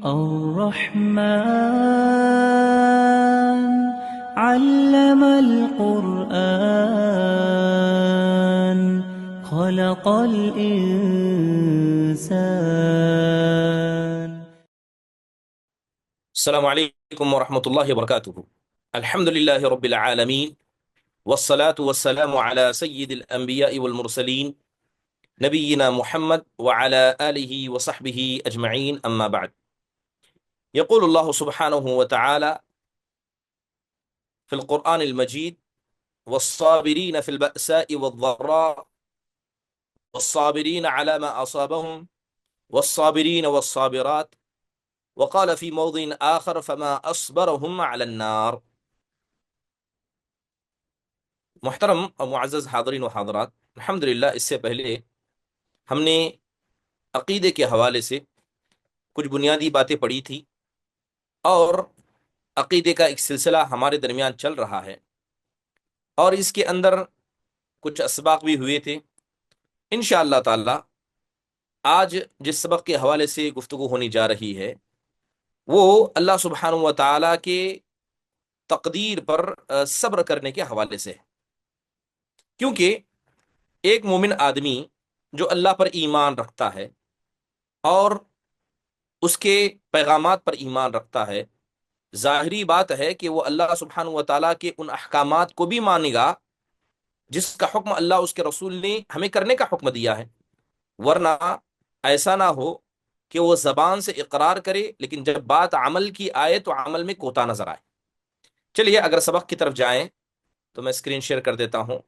الرحمن علم القرآن خلق الإنسان. السلام علیکم ورحمۃ اللہ وبرکاتہ. الحمد للہ رب العالمین والصلاة والسلام على سید الانبیاء والمرسلین نبینا محمد وعلى آلہ وصحبہ اجمعین، اما بعد. یقول اللہ سبحانہ وتعالی فی القرآن المجید: والصابرین فی البأساء والضراء والصابرین علی ما اصابهم والصابرین والصابرات. وقال فی موضع آخر فما اصبرهم على النار. محترم اور معزز حاضرین و حاضرات، الحمدللہ اس سے پہلے ہم نے عقیدے کے حوالے سے کچھ بنیادی باتیں پڑھی تھی، اور عقیدے کا ایک سلسلہ ہمارے درمیان چل رہا ہے، اور اس کے اندر کچھ اسباق بھی ہوئے تھے. انشاءاللہ تعالی آج جس سبق کے حوالے سے گفتگو ہونی جا رہی ہے وہ اللہ سبحانہ و تعالی کے تقدیر پر صبر کرنے کے حوالے سے ہے. کیونکہ ایک مومن آدمی جو اللہ پر ایمان رکھتا ہے اور اس کے پیغامات پر ایمان رکھتا ہے، ظاہری بات ہے کہ وہ اللہ سبحانہ و تعالیٰ کے ان احکامات کو بھی مانے گا جس کا حکم اللہ اس کے رسول نے ہمیں کرنے کا حکم دیا ہے. ورنہ ایسا نہ ہو کہ وہ زبان سے اقرار کرے لیکن جب بات عمل کی آئے تو عمل میں کوتا نظر آئے. چلیے اگر سبق کی طرف جائیں تو میں اسکرین شیئر کر دیتا ہوں.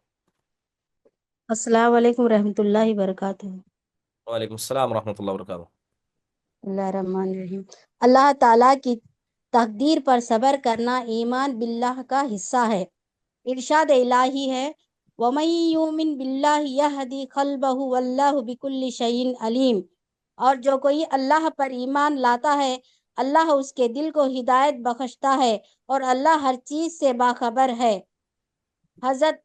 السلام علیکم ورحمۃ اللہ وبرکاتہ. وعلیکم السلام ورحمۃ اللہ وبرکاتہ. اللہ الرحمن الرحیم. اللہ تعالیٰ کی تقدیر پر صبر کرنا ایمان باللہ کا حصہ ہے. ارشاد الہی ہے: وَمَن يُؤْمِن بِاللَّهِ يَهْدِ قَلْبَهُ وَاللَّهُ بِكُلِّ شَيْءٍ عَلِيمٌ. اور جو کوئی اللہ پر ایمان لاتا ہے اللہ اس کے دل کو ہدایت بخشتا ہے اور اللہ ہر چیز سے باخبر ہے. حضرت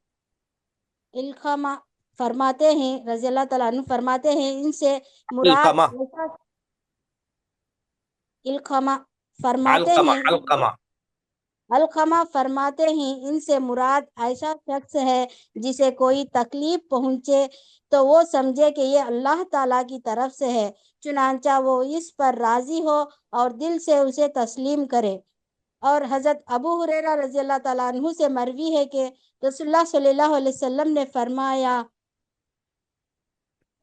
علقمہ فرماتے ہیں رضی اللہ تعالیٰ عنہ فرماتے ہیں ان سے مراد علقمہ علقمہ فرماتے علقمہ ہیں علقمہ علقمہ فرماتے ہیں ان سے مراد ایسا شخص ہے جسے کوئی تکلیف پہنچے تو وہ سمجھے کہ یہ اللہ تعالیٰ کی طرف سے ہے، چنانچہ وہ اس پر راضی ہو اور دل سے اسے تسلیم کرے. اور حضرت ابو ہریرہ رضی اللہ تعالیٰ عنہ سے مروی ہے کہ رسول اللہ صلی اللہ علیہ وسلم نے فرمایا: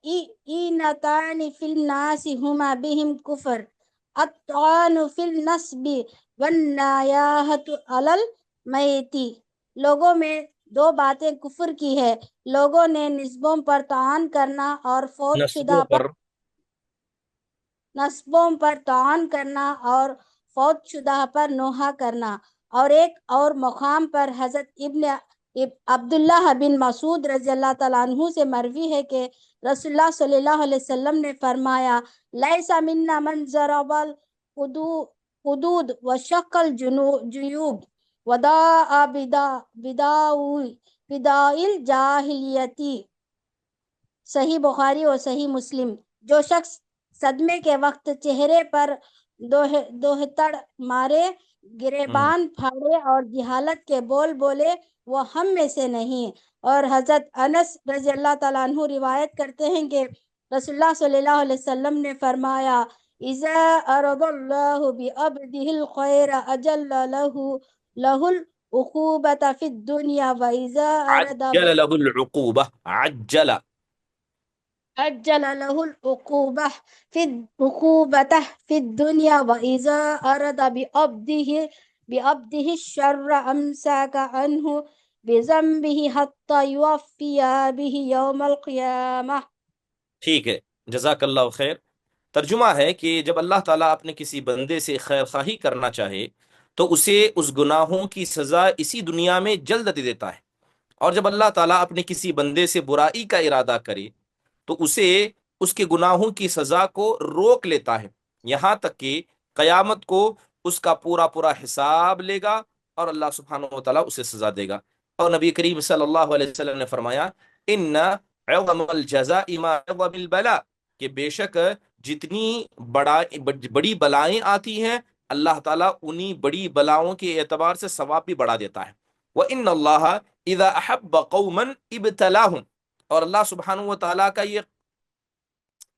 اینتان فی الناس ہما بہم کفر، الطعن فی النسب والنیاحۃ علی المیت. لوگوں میں دو باتیں کفر کی ہے، لوگوں نے نسبوں پر طعن کرنا اور نسبوں پر طعن کرنا اور فوت شدہ پر نوحہ کرنا. اور ایک اور مقام پر حضرت عبداللہ بن مسعود رضی اللہ تعالیٰ عنہ سے مروی ہے کہ رسول اللہ صلی اللہ علیہ وسلم نے فرمایا: لیس منا من ضرب الحدود وشق الجیوب وداء بداء الجاہلیتی. صحیح بخاری اور صحیح مسلم. جو شخص صدمے کے وقت چہرے پر دوہتڑ مارے، گریبان پھاڑے اور جہالت کے بول بولے وہ ہم میں سے نہیں. اور حضرت انس رضی اللہ تعالیٰ عنہ روایت کرتے ہیں کہ رسول اللہ صلی اللہ علیہ وسلم نے فرمایا: اذا اراد اللہ بعبدہ الخیر اجل لہ العقوبۃ فی الدنیا واذا اراد عجل له العقوبة عجل له العقوبة في الدنيا وإذا أراد بعبده الشر أمسك عنه بذنبه حتى يوفي به يوم القيامة. ٹھیک ہے، جزاک اللہ خیر. ترجمہ ہے کہ جب اللہ تعالیٰ اپنے کسی بندے سے خیر خواہی کرنا چاہے تو اسے اس گناہوں کی سزا اسی دنیا میں جلد دے دیتا ہے، اور جب اللہ تعالیٰ اپنے کسی بندے سے برائی کا ارادہ کرے تو اسے اس کے گناہوں کی سزا کو روک لیتا ہے یہاں تک کہ قیامت کو اس کا پورا پورا حساب لے گا اور اللہ سبحانہ و تعالیٰ اسے سزا دے گا. اور نبی کریم صلی اللہ علیہ وسلم نے فرمایا: ان عظم الجزاء ما عظم البلاء، کہ بے شک جتنی بڑی بلائیں آتی ہیں اللہ تعالیٰ انہی بڑی بلاؤں کے اعتبار سے ثواب بھی بڑھا دیتا ہے. وَإِنَّ اللَّهَ إِذَا أَحَبَّ قَوْمًا ابْتَلَاهُمْ. اور اللہ سبحانہ و تعالیٰ کا یہ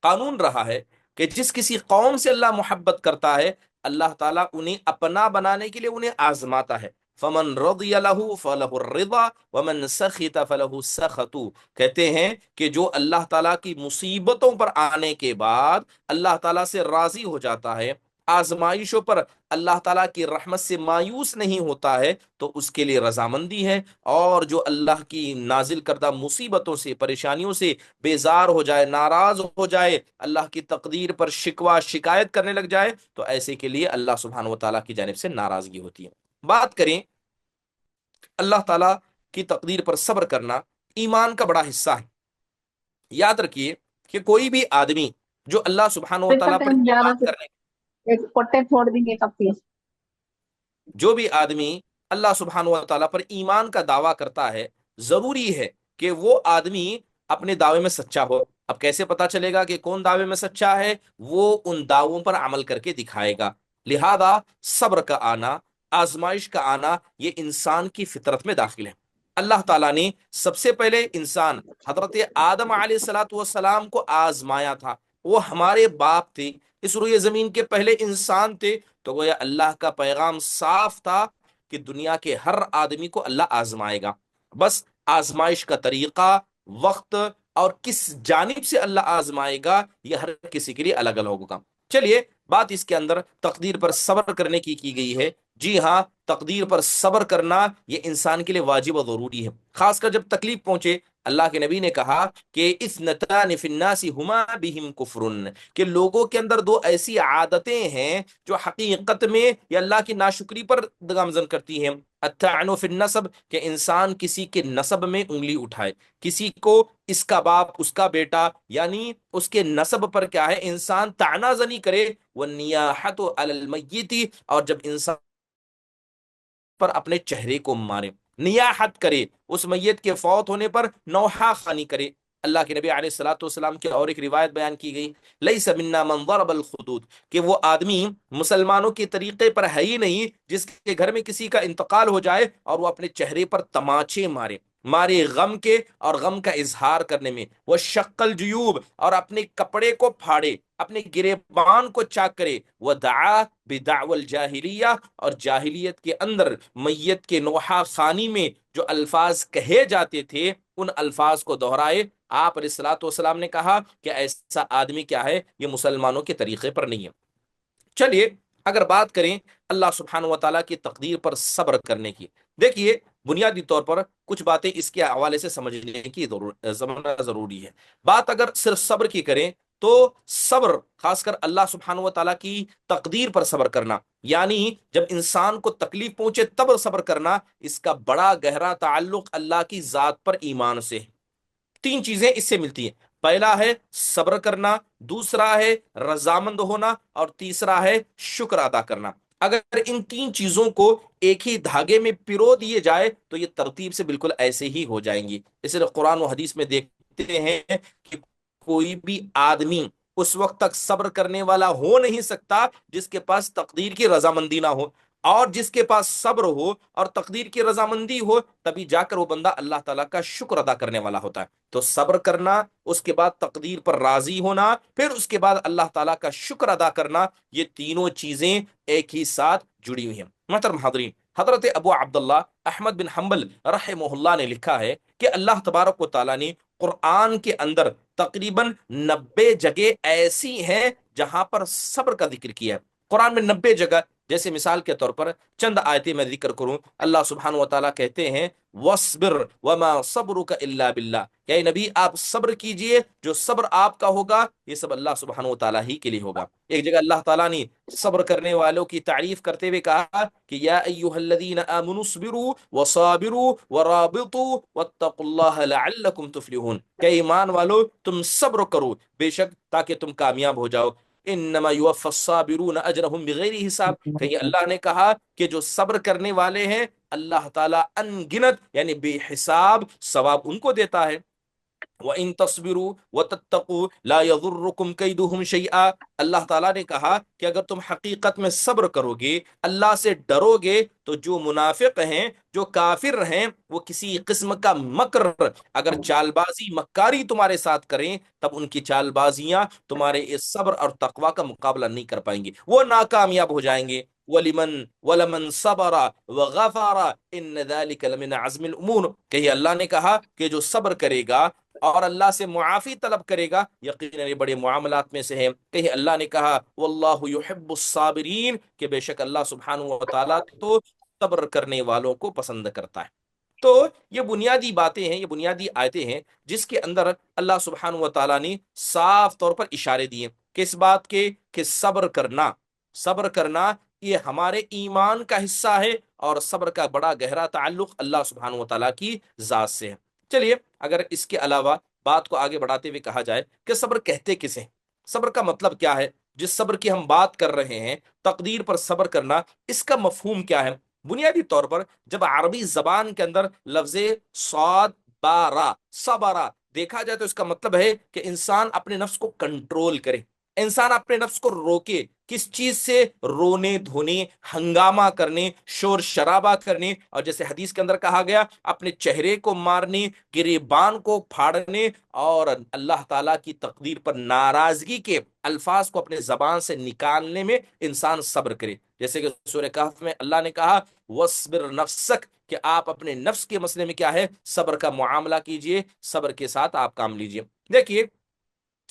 قانون رہا ہے کہ جس کسی قوم سے اللہ محبت کرتا ہے اللہ تعالیٰ انہیں اپنا بنانے کے لیے انہیں آزماتا ہے. فمن رضی لہ فلہ الرضا ومن سخط فلہ السخط. کہتے ہیں کہ جو اللہ تعالیٰ کی مصیبتوں پر آنے کے بعد اللہ تعالیٰ سے راضی ہو جاتا ہے، آزمائشوں پر اللہ تعالیٰ کی رحمت سے مایوس نہیں ہوتا ہے، تو اس کے لیے رضامندی ہے. اور جو اللہ کی نازل کردہ مصیبتوں سے، پریشانیوں سے بیزار ہو جائے، ناراض ہو جائے، اللہ کی تقدیر پر شکوہ شکایت کرنے لگ جائے، تو ایسے کے لیے اللہ سبحانہ و تعالیٰ کی جانب سے ناراضگی ہوتی ہے. بات کریں اللہ تعالیٰ کی تقدیر پر صبر کرنا ایمان کا بڑا حصہ ہے. یاد رکھیے کہ کوئی بھی آدمی جو اللہ سبحانہ و تعالیٰ پر ایمان کرنے جو بھی آدمی اللہ سبحانہ و تعالیٰ پر ایمان کا دعویٰ کرتا ہے، ضروری ہے کہ وہ آدمی اپنے دعوے میں سچا ہو. اب کیسے پتا چلے گا کہ کون دعوے میں سچا ہے؟ وہ ان دعووں پر عمل کر کے دکھائے گا. لہذا صبر کا آنا، آزمائش کا آنا، یہ انسان کی فطرت میں داخل ہے. اللہ تعالیٰ نے سب سے پہلے انسان حضرت آدم علیہ الصلوۃ والسلام کو آزمایا تھا. وہ ہمارے باپ تھے، اس روئے زمین کے پہلے انسان تھے. تو گویا اللہ کا پیغام صاف تھا کہ دنیا کے ہر آدمی کو اللہ آزمائے گا. بس آزمائش کا طریقہ، وقت اور کس جانب سے اللہ آزمائے گا یہ ہر کسی کے لیے الگ الگ ہوگا. چلیے بات اس کے اندر تقدیر پر صبر کرنے کی گئی ہے. جی ہاں، تقدیر پر صبر کرنا یہ انسان کے لیے واجب و ضروری ہے، خاص کر جب تکلیف پہنچے. اللہ کے نبی نے کہا کہ اثنتان فی الناس ہما بہم کفر، کہ لوگوں کے اندر دو ایسی عادتیں ہیں جو حقیقت میں یہ اللہ کی ناشکری پر گامزن کرتی ہیں. الطعن فی النسب، کہ انسان کسی کے نسب میں انگلی اٹھائے، کسی کو اس کا باپ، اس کا بیٹا، یعنی اس کے نسب پر کیا ہے انسان طعنہ زنی کرے. والنیاحۃ علی المیت، اور جب انسان پر اپنے چہرے کو مارے، نیاحت کرے، اس میت کے فوت ہونے پر نوحہ خوانی کرے. اللہ کے نبی علیہ الصلوۃ والسلام کی اور ایک روایت بیان کی گئی، لیس منا من ضرب الخدود، کہ وہ آدمی مسلمانوں کے طریقے پر ہے ہی نہیں جس کے گھر میں کسی کا انتقال ہو جائے اور وہ اپنے چہرے پر تماچے مارے غم کے اور غم کا اظہار کرنے میں. وہ شق الجیوب، اور اپنے کپڑے کو پھاڑے، اپنے گریبان کو چاک کرے. وہ دعا بدعوى الجاہلیہ، اور جاہلیت کے اندر میت کے نوحہ خانی میں جو الفاظ کہے جاتے تھے ان الفاظ کو دہرائے. آپ علیہ الصلوۃ والسلام نے کہا کہ ایسا آدمی کیا ہے، یہ مسلمانوں کے طریقے پر نہیں ہے. چلیے اگر بات کریں اللہ سبحانہ و تعالیٰ کی تقدیر پر صبر کرنے کی، دیکھیے بنیادی طور پر کچھ باتیں اس کے حوالے سے سمجھنے کی سمجھنا ضروری ہے. بات اگر صرف صبر کی کریں تو صبر خاص کر اللہ سبحانہ و تعالیٰ کی تقدیر پر صبر کرنا، یعنی جب انسان کو تکلیف پہنچے تب صبر کرنا، اس کا بڑا گہرا تعلق اللہ کی ذات پر ایمان سے ہے. تین چیزیں اس سے ملتی ہیں، پہلا ہے صبر کرنا، دوسرا ہے رضامند ہونا، اور تیسرا ہے شکر ادا کرنا. اگر ان تین چیزوں کو ایک ہی دھاگے میں پیرو دیے جائے تو یہ ترتیب سے بالکل ایسے ہی ہو جائیں گی. اس لیے قرآن و حدیث میں دیکھتے ہیں کہ کوئی بھی آدمی اس وقت تک صبر کرنے والا ہو نہیں سکتا جس کے پاس تقدیر کی رضامندی نہ ہو، اور جس کے پاس صبر ہو اور تقدیر کی رضامندی ہو تبھی جا کر وہ بندہ اللہ تعالیٰ کا شکر ادا کرنے والا ہوتا ہے. تو صبر کرنا، اس کے بعد تقدیر پر راضی ہونا، پھر اس کے بعد اللہ تعالیٰ کا شکر ادا کرنا، یہ تینوں چیزیں ایک ہی ساتھ جڑی ہوئی ہیں. محترم حاضرین، حضرت ابو عبداللہ احمد بن حنبل رحمہ اللہ نے لکھا ہے کہ اللہ تبارک و تعالیٰ نے قرآن کے اندر تقریباً 90 جگہ ایسی ہیں جہاں پر صبر کا ذکر کیا ہے. قرآن میں 90 جگہ، جیسے مثال کے طور پر چند آیتیں میں ذکر کروں. اللہ سبحانہ و تعالیٰ کہتے ہیں وَاصْبِرْ وَمَا صَبْرُكَ إِلَّا بِاللَّهِ، کہ اے نبی آپ صبر کیجئے، جو صبر آپ کا ہوگا یہ سب اللہ سبحانہ و تعالیٰ ہی کے لیے ہوگا. ایک جگہ اللہ تعالیٰ نے صبر کرنے والوں کی تعریف کرتے ہوئے کہا کہ یا ایھا الذین آمنوا اصبروا وصابروا ورابطوا واتقوا اللہ لعلکم تفلحون، کہ ایمان والو تم صبر کرو بے شک تاکہ تم کامیاب ہو جاؤ. انما یوفی الصابرون اجرهم بغیر حساب، کہیں اللہ نے کہا کہ جو صبر کرنے والے ہیں اللہ تعالیٰ ان گنت یعنی بے حساب ثواب ان کو دیتا ہے. وَإِن تَصْبِرُوا وَتَتَّقُوا لَا يَضُرُّكُمْ كَيْدُهُمْ شَيْئًا، اللہ تعالیٰ نے کہا کہ اگر تم حقیقت میں صبر کرو گے، اللہ سے ڈرو گے، تو جو منافق ہیں، جو کافر ہیں، وہ کسی قسم کا مکر، اگر چال بازی مکاری تمہارے ساتھ کریں، تب ان کی چال بازیاں تمہارے اس صبر اور تقوی کا مقابلہ نہیں کر پائیں گے، وہ ناکامیاب ہو جائیں گے۔ وَلَمَن صَبَرَ وَغَفَرَ إِنَّ ذَلِكَ لَمِنْ عَزْمِ الْأُمُورِ، کہ اللہ نے کہا کہ جو صبر کرے گا اور اللہ سے معافی طلب کرے گا، یقیناً یہ بڑے معاملات میں سے ہے۔ کہیں اللہ نے کہا واللہ یحب الصابرین، کہ بے شک اللہ سبحانہ و تعالیٰ تو صبر کرنے والوں کو پسند کرتا ہے۔ تو یہ بنیادی باتیں ہیں، یہ بنیادی آیتیں ہیں جس کے اندر اللہ سبحانہ و تعالیٰ نے صاف طور پر اشارے دیے کس بات کے، کہ صبر کرنا یہ ہمارے ایمان کا حصہ ہے، اور صبر کا بڑا گہرا تعلق اللہ سبحانہ و تعالیٰ کی ذات سے ہے۔ چلیے، اگر اس کے علاوہ بات کو آگے بڑھاتے ہوئے کہا جائے کہ صبر کہتے کسے، صبر کا مطلب کیا ہے، جس صبر کی ہم بات کر رہے ہیں، تقدیر پر صبر کرنا، اس کا مفہوم کیا ہے؟ بنیادی طور پر جب عربی زبان کے اندر لفظ صاد بارا صبرا دیکھا جائے تو اس کا مطلب ہے کہ انسان اپنے نفس کو کنٹرول کرے، انسان اپنے نفس کو روکے، کس چیز سے؟ رونے دھونے، ہنگامہ کرنے، شور شرابہ کرنے، اور جیسے حدیث کے اندر کہا گیا اپنے چہرے کو مارنے، گریبان کو پھاڑنے، اور اللہ تعالیٰ کی تقدیر پر ناراضگی کے الفاظ کو اپنے زبان سے نکالنے میں انسان صبر کرے۔ جیسے کہ سورہ کہف میں اللہ نے کہا وَاصْبِرْ نَفْسَكَ، کہ آپ اپنے نفس کے مسئلے میں کیا ہے؟ صبر کا معاملہ کیجئے، صبر کے ساتھ آپ کام لیجئے۔ دیکھیے،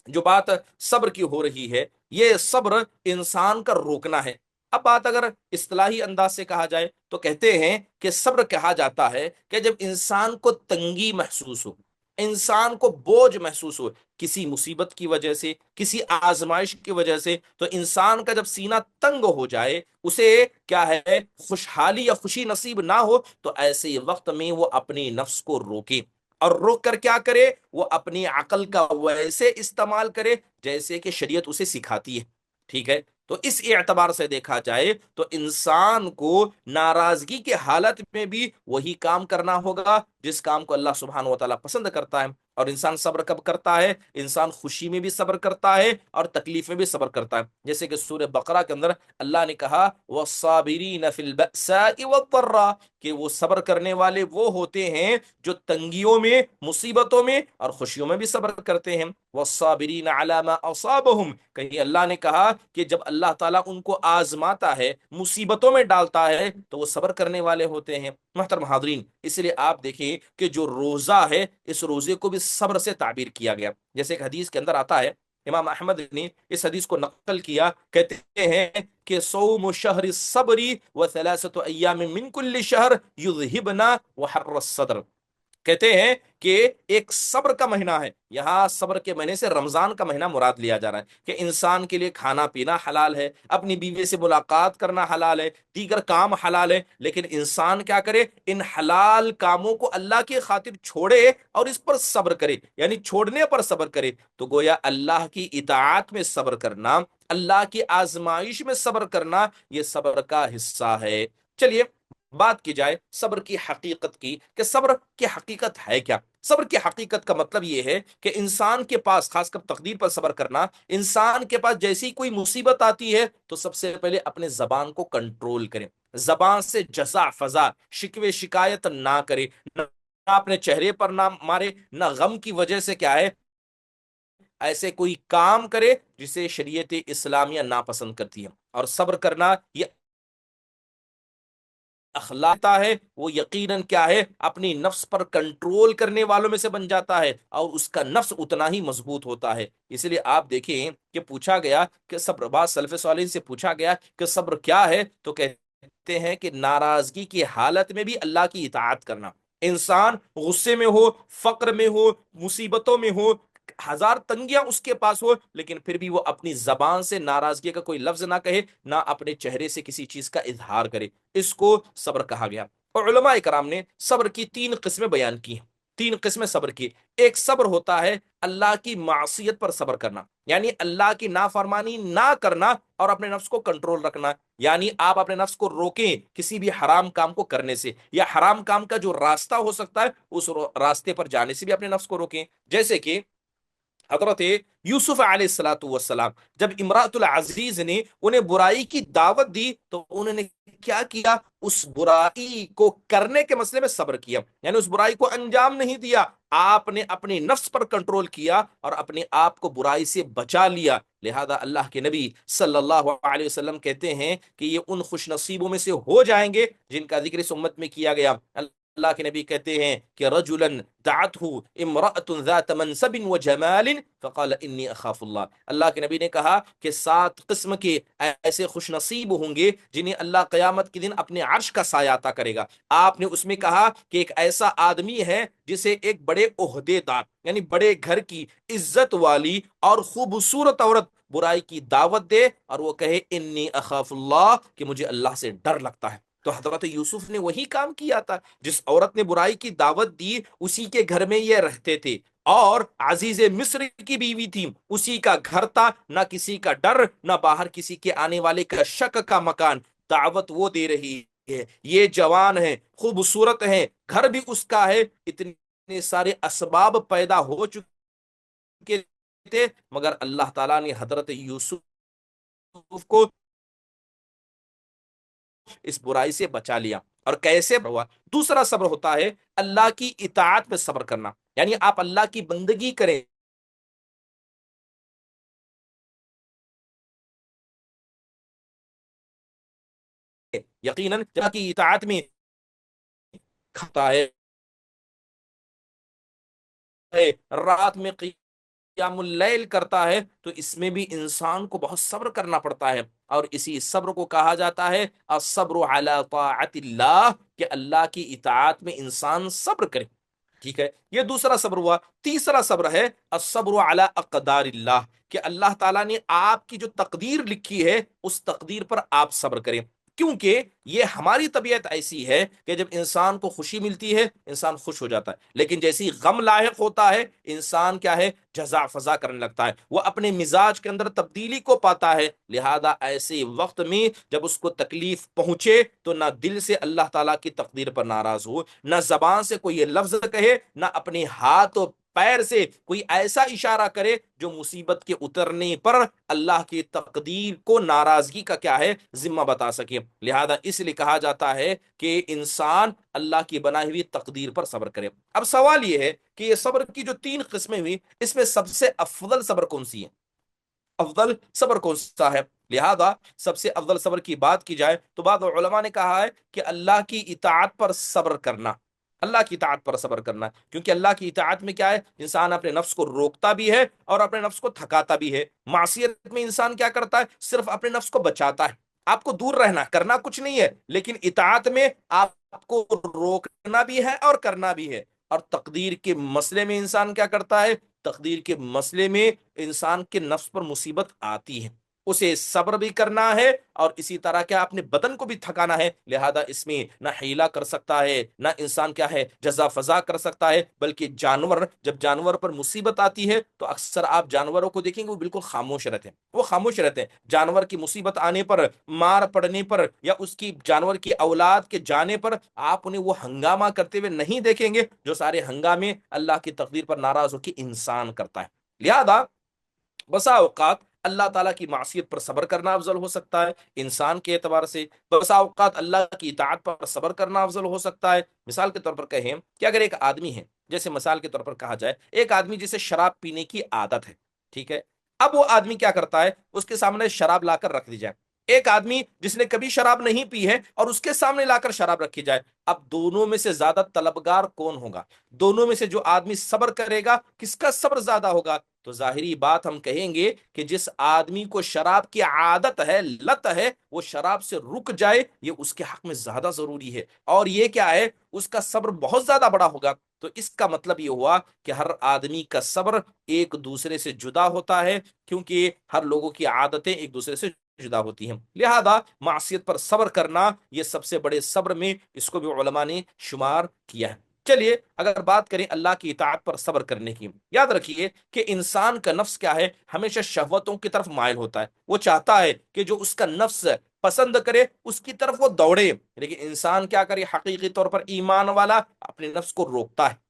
جو بات صبر کی ہو رہی ہے، یہ صبر انسان کا روکنا ہے۔ اب بات اگر اصطلاحی انداز سے کہا جائے تو کہتے ہیں کہ صبر کہا جاتا ہے کہ جب انسان کو تنگی محسوس ہو، انسان کو بوجھ محسوس ہو، کسی مصیبت کی وجہ سے، کسی آزمائش کی وجہ سے، تو انسان کا جب سینہ تنگ ہو جائے، اسے کیا ہے، خوشحالی یا خوشی نصیب نہ ہو، تو ایسے وقت میں وہ اپنے نفس کو روکے، اور روک کر کیا کرے؟ وہ اپنی عقل کا ویسے استعمال کرے جیسے کہ شریعت اسے سکھاتی ہے۔ ٹھیک ہے، تو اس اعتبار سے دیکھا جائے تو انسان کو ناراضگی کے حالت میں بھی وہی کام کرنا ہوگا جس کام کو اللہ سبحانہ و تعالیٰ پسند کرتا ہے۔ اور انسان صبر کب کرتا ہے؟ انسان خوشی میں بھی صبر کرتا ہے اور تکلیف میں بھی صبر کرتا ہے۔ جیسے کہ سورہ بقرہ کے اندر اللہ نے کہا وَالصَّابِرِينَ فِي الْبَأْسَاءِ وَالضَّرَّاءِ، کہ وہ صبر کرنے والے وہ ہوتے ہیں جو تنگیوں میں، مصیبتوں میں اور خوشیوں میں بھی صبر کرتے ہیں۔ وَالصَّابِرِينَ عَلَى مَا أَصَابَهُمْ، کہیں اللہ نے کہا کہ جب اللہ تعالیٰ ان کو آزماتا ہے، مصیبتوں میں ڈالتا ہے، تو وہ صبر کرنے والے ہوتے ہیں۔ محترم حاضرین، اس لیے آپ دیکھیں کہ جو روزہ ہے، اس روزے کو بھی صبر سے تعبیر کیا گیا۔ جیسے ایک حدیث کے اندر آتا ہے، امام احمد نے اس حدیث کو نقل کیا، کہتے ہیں کہ صوم شہر الصبر وثلاثۃ ایام من کل شہر یذہبن وحر الصدر، کہتے ہیں کہ ایک صبر کا مہینہ ہے، یہاں صبر کے مہینے سے رمضان کا مہینہ مراد لیا جا رہا ہے، کہ انسان کے لیے کھانا پینا حلال ہے، اپنی بیوی سے ملاقات کرنا حلال ہے، دیگر کام حلال ہے، لیکن انسان کیا کرے؟ ان حلال کاموں کو اللہ کی خاطر چھوڑے اور اس پر صبر کرے، یعنی چھوڑنے پر صبر کرے۔ تو گویا اللہ کی اطاعت میں صبر کرنا، اللہ کی آزمائش میں صبر کرنا، یہ صبر کا حصہ ہے۔ چلیے، بات کی جائے صبر کی حقیقت کی، کہ صبر کی حقیقت ہے کیا؟ صبر کی حقیقت کا مطلب یہ ہے کہ انسان کے پاس، خاص کر تقدیر پر صبر کرنا، انسان کے پاس جیسی کوئی مصیبت آتی ہے تو سب سے پہلے اپنے زبان کو کنٹرول کرے، زبان سے جزا فضا، شکوے شکایت نہ کرے، نہ اپنے چہرے پر نہ مارے، نہ غم کی وجہ سے کیا ہے ایسے کوئی کام کرے جسے شریعت اسلامیہ ناپسند کرتی ہے۔ اور صبر کرنا یہ اخلاق ہے، وہ یقیناً کیا ہے، اپنی نفس پر کنٹرول کرنے والوں میں سے بن جاتا ہے، اور اس کا نفس اتنا ہی مضبوط ہوتا ہے۔ اس لیے آپ دیکھیں کہ پوچھا گیا کہ صبر، بعض سلف صالحین سے پوچھا گیا کہ صبر کیا ہے، تو کہتے ہیں کہ ناراضگی کی حالت میں بھی اللہ کی اطاعت کرنا۔ انسان غصے میں ہو، فقر میں ہو، مصیبتوں میں ہو، ہزار تنگیاں اس کے پاس ہو، لیکن پھر بھی وہ اپنی زبان سے ناراضگی کا کوئی لفظ نہ کہے، نہ اپنے چہرے سے کسی چیز کا اظہار کرے، اس کو صبر کہا گیا۔ اور علماء کرام نے صبر کی 3 قسمیں بیان کی ہیں، تین قسمیں صبر کی. ایک صبر ہوتا ہے اللہ کی معصیت پر صبر کرنا، یعنی اللہ کی نافرمانی نہ کرنا اور اپنے نفس کو کنٹرول رکھنا. یعنی آپ اپنے نفس کو روکیں کسی بھی حرام کام کو کرنے سے، یا حرام کام کا جو راستہ ہو سکتا ہے اس راستے پر جانے سے بھی اپنے نفس کو روکیں. جیسے کہ حضرت یوسف علیہ السلاۃ والسلام، جب امراۃ العزیز نے انہیں برائی کی دعوت دی تو انہوں نے کیا کیا؟ اس برائی کو کرنے کے مسئلے میں صبر کیا، یعنی اس برائی کو انجام نہیں دیا. آپ نے اپنے نفس پر کنٹرول کیا اور اپنے آپ کو برائی سے بچا لیا. لہذا اللہ کے نبی صلی اللہ علیہ وسلم کہتے ہیں کہ یہ ان خوش نصیبوں میں سے ہو جائیں گے جن کا ذکر اس امت میں کیا گیا. اللہ کے نبی کہتے ہیں کہ رجلا دعته امرأة ذات منصب وجمال فقال انی اخاف اللہ. اللہ کے نبی نے کہا کہ 7 قسم کے ایسے خوش نصیب ہوں گے جنہیں اللہ قیامت کے دن اپنے عرش کا سایہ عطا کرے گا. آپ نے اس میں کہا کہ ایک ایسا آدمی ہے جسے ایک بڑے عہدے دار یعنی بڑے گھر کی عزت والی اور خوبصورت عورت برائی کی دعوت دے اور وہ کہے انی اخاف اللہ، کہ مجھے اللہ سے ڈر لگتا ہے. تو حضرت یوسف نے وہی کام کیا تھا. جس عورت نے برائی کی دعوت دی اسی کے گھر میں یہ رہتے تھے، اور عزیز مصر کی بیوی تھی، اسی کا گھر تھا. نہ کسی کا ڈر، نہ باہر کسی کے آنے والے کا شک کا مکان. دعوت وہ دے رہی ہے، یہ جوان ہے، خوبصورت ہے، گھر بھی اس کا ہے، اتنے سارے اسباب پیدا ہو چکے تھے، مگر اللہ تعالیٰ نے حضرت یوسف کو اس برائی سے بچا لیا. اور کیسے ہوا؟ دوسرا صبر ہوتا ہے اللہ کی اطاعت میں صبر کرنا، یعنی آپ اللہ کی بندگی کریں، یقیناً اللہ کی اطاعت میں کھاتا ہے، رات میں قیام اللیل کرتا ہے، تو اس میں بھی انسان کو بہت صبر کرنا پڑتا ہے. اور اسی صبر کو کہا جاتا ہے الصبر علی طاعت اللہ، کہ اللہ کی اطاعت میں انسان صبر کرے. ٹھیک ہے، یہ دوسرا صبر ہوا. تیسرا صبر ہے الصبر علی اقدار اللہ، کہ اللہ تعالیٰ نے آپ کی جو تقدیر لکھی ہے اس تقدیر پر آپ صبر کریں. کیونکہ یہ ہماری طبیعت ایسی ہے کہ جب انسان کو خوشی ملتی ہے انسان خوش ہو جاتا ہے، لیکن جیسی غم لاحق ہوتا ہے انسان کیا ہے؟ جزع فضا کرنے لگتا ہے، وہ اپنے مزاج کے اندر تبدیلی کو پاتا ہے. لہذا ایسے وقت میں جب اس کو تکلیف پہنچے تو نہ دل سے اللہ تعالیٰ کی تقدیر پر ناراض ہو، نہ زبان سے کوئی یہ لفظ کہے، نہ اپنے ہاتھ و پیر سے کوئی ایسا اشارہ کرے جو مصیبت کے اترنے پر اللہ کی تقدیر کو ناراضگی کا کیا ہے؟ ذمہ بتا سکے. لہذا اس لیے کہا جاتا ہے کہ انسان اللہ کی بنائی ہوئی تقدیر پر صبر کرے. اب سوال یہ ہے کہ یہ صبر کی جو 3 قسمیں ہوئی اس میں سب سے افضل صبر کون سی ہے؟ افضل صبر کون سا ہے؟ لہذا سب سے افضل صبر کی بات کی جائے تو بعض علماء نے کہا ہے کہ اللہ کی اطاعت پر صبر کرنا، اللہ کی اطاعت پر صبر کرنا. کیونکہ اللہ کی اطاعت میں کیا ہے؟ انسان اپنے نفس کو روکتا بھی ہے اور اپنے نفس کو تھکاتا بھی ہے. معصیت میں انسان کیا کرتا ہے؟ صرف اپنے نفس کو بچاتا ہے، آپ کو دور رہنا، کرنا کچھ نہیں ہے. لیکن اطاعت میں آپ کو روکنا بھی ہے اور کرنا بھی ہے. اور تقدیر کے مسئلے میں انسان کیا کرتا ہے؟ تقدیر کے مسئلے میں انسان کے نفس پر مصیبت آتی ہے، اسے صبر بھی کرنا ہے اور اسی طرح کیا اپنے بدن کو بھی تھکانا ہے. لہذا اس میں نہ حیلہ کر سکتا ہے، نہ انسان کیا ہے جزا فضا کر سکتا ہے. بلکہ جب جانور پر مصیبت آتی ہے تو اکثر آپ جانوروں کو دیکھیں گے وہ بالکل خاموش رہتے ہیں، وہ خاموش رہتے ہیں. جانور کی مصیبت آنے پر، مار پڑنے پر، یا اس کی جانور کی اولاد کے جانے پر آپ انہیں وہ ہنگامہ کرتے ہوئے نہیں دیکھیں گے جو سارے ہنگامے اللہ کی تقدیر پر ناراض ہو کے انسان کرتا ہے. لہذا بسا اوقات اللہ تعالیٰ کی معصیت پر صبر کرنا افضل ہو سکتا ہے انسان کے اعتبار سے، بسا اوقات اللہ کی اطاعت پر صبر کرنا افضل ہو سکتا ہے. مثال کے طور پر کہیں کہ اگر ایک آدمی ہے، جیسے مثال کے طور پر کہا جائے ایک آدمی جسے شراب پینے کی عادت ہے، ٹھیک ہے، اب وہ آدمی کیا کرتا ہے؟ اس کے سامنے شراب لا کر رکھ دی جائے. ایک آدمی جس نے کبھی شراب نہیں پی ہے اور اس کے سامنے لا کر شراب رکھی جائے، اب دونوں میں سے زیادہ طلبگار کون ہوگا؟ دونوں میں سے جو آدمی صبر کرے گا کس کا صبر زیادہ ہوگا؟ تو ظاہری بات ہم کہیں گے کہ جس آدمی کو شراب کی عادت ہے، لت ہے، وہ شراب سے رک جائے، یہ اس کے حق میں زیادہ ضروری ہے. اور یہ کیا ہے؟ اس کا صبر بہت زیادہ بڑا ہوگا. تو اس کا مطلب یہ ہوا کہ ہر آدمی کا صبر ایک دوسرے سے جدا ہوتا ہے، کیونکہ ہر لوگوں کی عادتیں ایک دوسرے سے جدا ہوتی ہیں. لہذا معصیت پر صبر کرنا یہ سب سے بڑے صبر میں اس کو بھی علماء نے شمار کیا ہے. چلیے اگر بات کریں اللہ کی اطاعت پر صبر کرنے کی، یاد رکھیے کہ انسان کا نفس کیا ہے، ہمیشہ شہوتوں کی طرف مائل ہوتا ہے، وہ چاہتا ہے کہ جو اس کا نفس پسند کرے اس کی طرف وہ دوڑے، لیکن انسان کیا کرے، حقیقی طور پر ایمان والا اپنے نفس کو روکتا ہے۔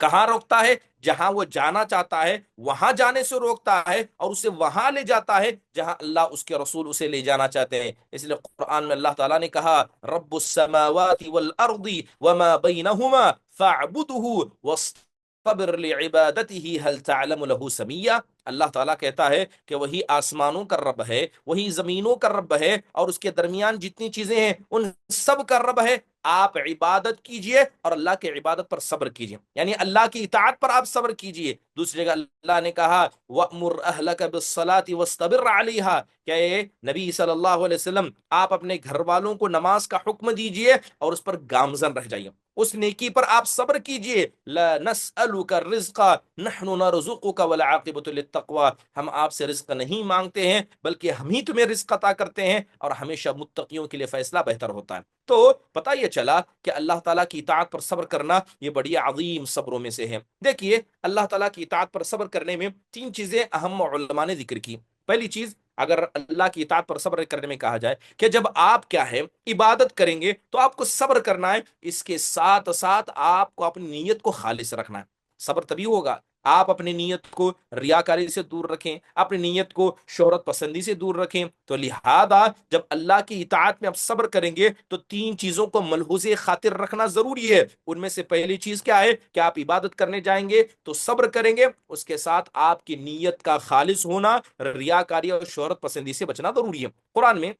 کہاں روکتا ہے؟ جہاں وہ جانا چاہتا ہے وہاں جانے سے روکتا ہے، اور اسے وہاں لے جاتا ہے جہاں اللہ اس کے رسول اسے لے جانا چاہتے ہیں۔ اس لیے قرآن میں اللہ تعالیٰ نے کہا رب السماوات والارض وما بینہما فاعبدہ واصطبر لعبادتہ هل تعلم له سمیہ۔ اللہ تعالیٰ کہتا ہے کہ وہی آسمانوں کا رب ہے، وہی زمینوں کا رب ہے، اور اس کے درمیان جتنی چیزیں ہیں ان سب کا رب ہے۔ آپ عبادت کیجئے اور اللہ کی عبادت پر صبر کیجئے، یعنی اللہ کی اطاعت پر آپ صبر کیجئے۔ دوسری جگہ اللہ نے کہا وَأْمُرْ أَهْلَكَ بِالصَّلَاةِ وَاسْتَبِرْ عَلَيْهَا، کہ اے نبی صلی اللہ علیہ وسلم آپ اپنے گھر والوں کو نماز کا حکم دیجئے اور اس پر گامزن رہ جائیے، اس نیکی پر آپ صبر کیجئے۔ لا نسألك الرزق نحن نرزقك والعاقبۃ للتقوى، ہم آپ سے رزق نہیں مانگتے ہیں بلکہ ہم ہی تمہیں رزق عطا کرتے ہیں، اور ہمیشہ متقیوں کے لیے فیصلہ بہتر ہوتا ہے۔ تو پتہ یہ چلا کہ اللہ تعالیٰ کی اطاعت پر صبر کرنا یہ بڑی عظیم صبروں میں سے ہے۔ دیکھیے اللہ تعالیٰ کی اطاعت پر صبر کرنے میں تین چیزیں اہم علماء نے ذکر کی۔ پہلی چیز، اگر اللہ کی اطاعت پر صبر کرنے میں کہا جائے کہ جب آپ کیا ہے عبادت کریں گے تو آپ کو صبر کرنا ہے، اس کے ساتھ ساتھ آپ کو اپنی نیت کو خالص رکھنا ہے۔ صبر تبھی ہوگا آپ اپنی نیت کو ریاکاری سے دور رکھیں، اپنی نیت کو شہرت پسندی سے دور رکھیں۔ تو لہذا جب اللہ کی اطاعت میں آپ صبر کریں گے تو تین چیزوں کو ملحوظ خاطر رکھنا ضروری ہے۔ ان میں سے پہلی چیز کیا ہے کہ آپ عبادت کرنے جائیں گے تو صبر کریں گے، اس کے ساتھ آپ کی نیت کا خالص ہونا، ریاکاری اور شہرت پسندی سے بچنا ضروری ہے۔ قرآن میں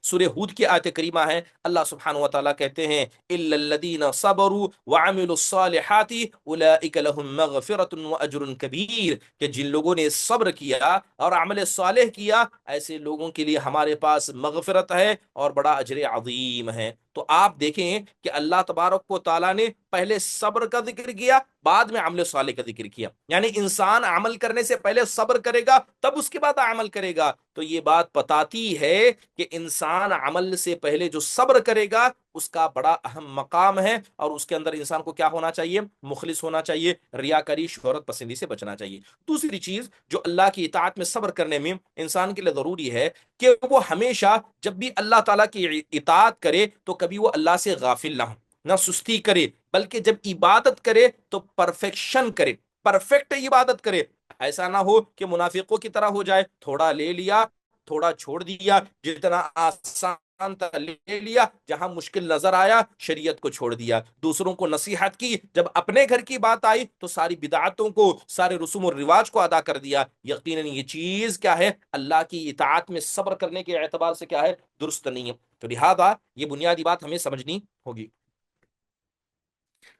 سورہ ہود کی آیت کریمہ ہے، اللہ سبحانہ وتعالیٰ کہتے ہیں اِلَّا الَّذِينَ صَبَرُوا وَعَمِلُوا الصَّالِحَاتِ أُولَئِكَ لَهُم مَّغْفِرَةٌ وَأَجْرٌ كَبِيرٌ، کہ جن لوگوں نے صبر کیا اور عمل صالح کیا ایسے لوگوں کے لیے ہمارے پاس مغفرت ہے اور بڑا اجر عظیم ہے۔ تو آپ دیکھیں کہ اللہ تبارک و تعالیٰ نے پہلے صبر کا ذکر کیا، بعد میں عمل صالح کا ذکر کیا، یعنی انسان عمل کرنے سے پہلے صبر کرے گا تب اس کے بعد عمل کرے گا۔ تو یہ بات بتاتی ہے کہ انسان عمل سے پہلے جو صبر کرے گا اس کا بڑا اہم مقام ہے، اور اس کے اندر انسان کو کیا ہونا چاہیے، مخلص ہونا چاہیے، ریاکاری شہرت پسندی سے بچنا چاہیے۔ دوسری چیز جو اللہ کی اطاعت میں صبر کرنے میں انسان کے لیے ضروری ہے کہ وہ ہمیشہ جب بھی اللہ تعالیٰ کی اطاعت کرے تو کبھی وہ اللہ سے غافل نہ ہو، نہ سستی کرے، بلکہ جب عبادت کرے تو پرفیکشن کرے، پرفیکٹ عبادت کرے۔ ایسا نہ ہو کہ منافقوں کی طرح ہو جائے، تھوڑا لے لیا تھوڑا چھوڑ دیا، جتنا آسان تھا لے لیا، جہاں مشکل نظر آیا شریعت کو چھوڑ دیا، دوسروں کو نصیحت کی، جب اپنے گھر کی بات آئی تو ساری بدعاتوں کو، سارے رسوم و رواج کو ادا کر دیا۔ یقیناً یہ چیز کیا ہے، اللہ کی اطاعت میں صبر کرنے کے اعتبار سے کیا ہے، درست نہیں ہے۔ تو لہذا یہ بنیادی بات ہمیں سمجھنی ہوگی۔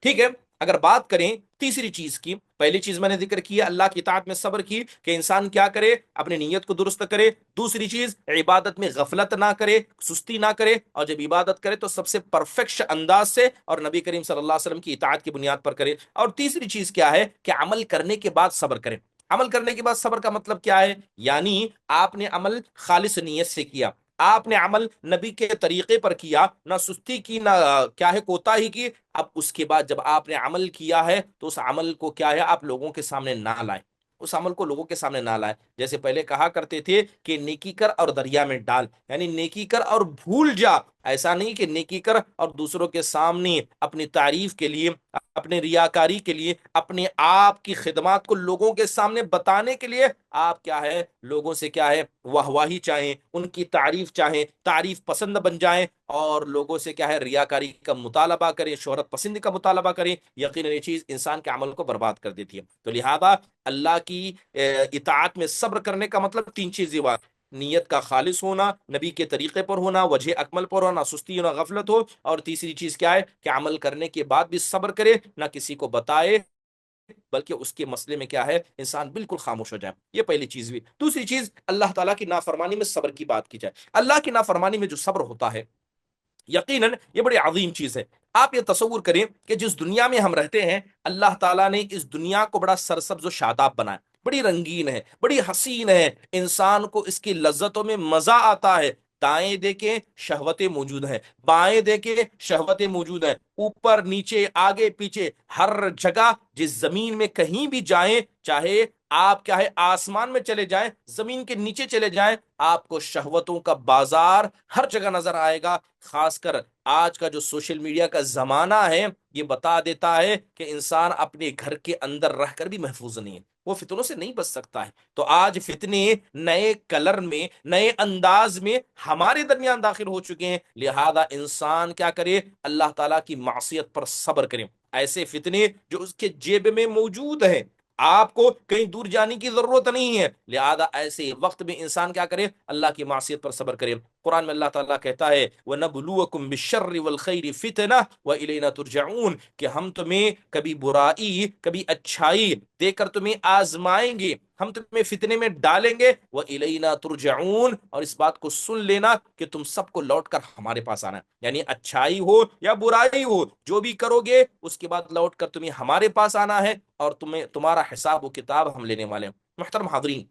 ٹھیک ہے، اگر بات کریں تیسری چیز کی، پہلی چیز میں نے ذکر کیا اللہ کی اطاعت میں صبر کی کہ انسان کیا کرے، اپنی نیت کو درست کرے۔ دوسری چیز عبادت میں غفلت نہ کرے، سستی نہ کرے، اور جب عبادت کرے تو سب سے پرفیکٹ انداز سے اور نبی کریم صلی اللہ علیہ وسلم کی اطاعت کی بنیاد پر کرے۔ اور تیسری چیز کیا ہے کہ عمل کرنے کے بعد صبر کرے۔ عمل کرنے کے بعد صبر کا مطلب کیا ہے، یعنی آپ نے عمل خالص نیت سے کیا، آپ نے عمل نبی کے طریقے پر کیا، نہ سستی کی نہ کیا ہے کوتاہی کی۔ اب اس کے بعد جب آپ نے عمل کیا ہے تو اس عمل کو کیا ہے آپ لوگوں کے سامنے نہ لائیں، اس عمل کو لوگوں کے سامنے نہ لائیں۔ جیسے پہلے کہا کرتے تھے کہ نیکی کر اور دریا میں ڈال، یعنی نیکی کر اور بھول جا۔ ایسا نہیں کہ نیکی کر اور دوسروں کے سامنے اپنی تعریف کے لیے، اپنے ریاکاری کے لیے، اپنے آپ کی خدمات کو لوگوں کے سامنے بتانے کے لیے آپ کیا ہے لوگوں سے کیا ہے واہواہی چاہیں، ان کی تعریف چاہیں، تعریف پسند بن جائیں، اور لوگوں سے کیا ہے ریاکاری کا مطالبہ کریں، شہرت پسندی کا مطالبہ کریں۔ یقیناً یہ چیز انسان کے عمل کو برباد کر دیتی ہے۔ تو لہذا اللہ کی اطاعت میں صبر کرنے کا مطلب تین چیزیں ہوا، نیت کا خالص ہونا، نبی کے طریقے پر ہونا، وجہ اکمل پر ہونا، سستی نہ غفلت ہو، اور تیسری چیز کیا ہے کہ عمل کرنے کے بعد بھی صبر کرے، نہ کسی کو بتائے بلکہ اس کے مسئلے میں کیا ہے انسان بالکل خاموش ہو جائے۔ یہ پہلی چیز ہوئی۔ دوسری چیز اللہ تعالیٰ کی نافرمانی میں صبر کی بات کی جائے۔ اللہ کی نافرمانی میں جو صبر ہوتا ہے یقیناً یہ بڑی عظیم چیز ہے۔ آپ یہ تصور کریں کہ جس دنیا میں ہم رہتے ہیں اللہ تعالیٰ نے اس دنیا کو بڑا سرسبز و شاداب بنایا، بڑی رنگین ہے، بڑی حسین ہے، انسان کو اس کی لذتوں میں مزہ آتا ہے، دائیں دیکھیں شہوتیں موجود ہیں، بائیں دیکھیں شہوتیں موجود ہیں، اوپر نیچے آگے پیچھے ہر جگہ جس زمین میں کہیں بھی جائیں، چاہے آپ کیا ہے آسمان میں چلے جائیں، زمین کے نیچے چلے جائیں، آپ کو شہوتوں کا بازار ہر جگہ نظر آئے گا۔ خاص کر آج کا جو سوشل میڈیا کا زمانہ ہے یہ بتا دیتا ہے کہ انسان اپنے گھر کے اندر رہ کر بھی محفوظ نہیں ہے، وہ فتنوں سے نہیں بچ سکتا ہے۔ تو آج فتنے نئے کلر میں، نئے انداز میں ہمارے درمیان داخل ہو چکے ہیں، لہذا انسان کیا کرے؟ اللہ تعالیٰ کی معصیت پر صبر کرے۔ ایسے فتنے جو اس کے جیب میں موجود ہیں، آپ کو کہیں دور جانے کی ضرورت نہیں ہے، لہذا ایسے وقت میں انسان کیا کرے؟ اللہ کی معصیت پر صبر کرے۔ قرآن میں اللہ تعالیٰ کہتا ہے وَنَبْلُوَكُمْ بِالشَّرِّ وَالْخَيْرِ فِتْنَةً وَإِلَيْنَا تُرْجَعُونَ، کہ ہم تمہیں کبھی برائی کبھی اچھائی دے کر تمہیں آزمائیں گے، ہم تمہیں فتنے میں ڈالیں گے، وَإِلَيْنَا تُرْجَعُونَ، اور اس بات کو سن لینا کہ تم سب کو لوٹ کر ہمارے پاس آنا ہے، یعنی اچھائی ہو یا برائی ہو جو بھی کرو گے اس کے بعد لوٹ کر تمہیں ہمارے پاس آنا ہے، اور تمہارا حساب و کتاب ہم لینے والے ہیں۔ محترم حاضرین،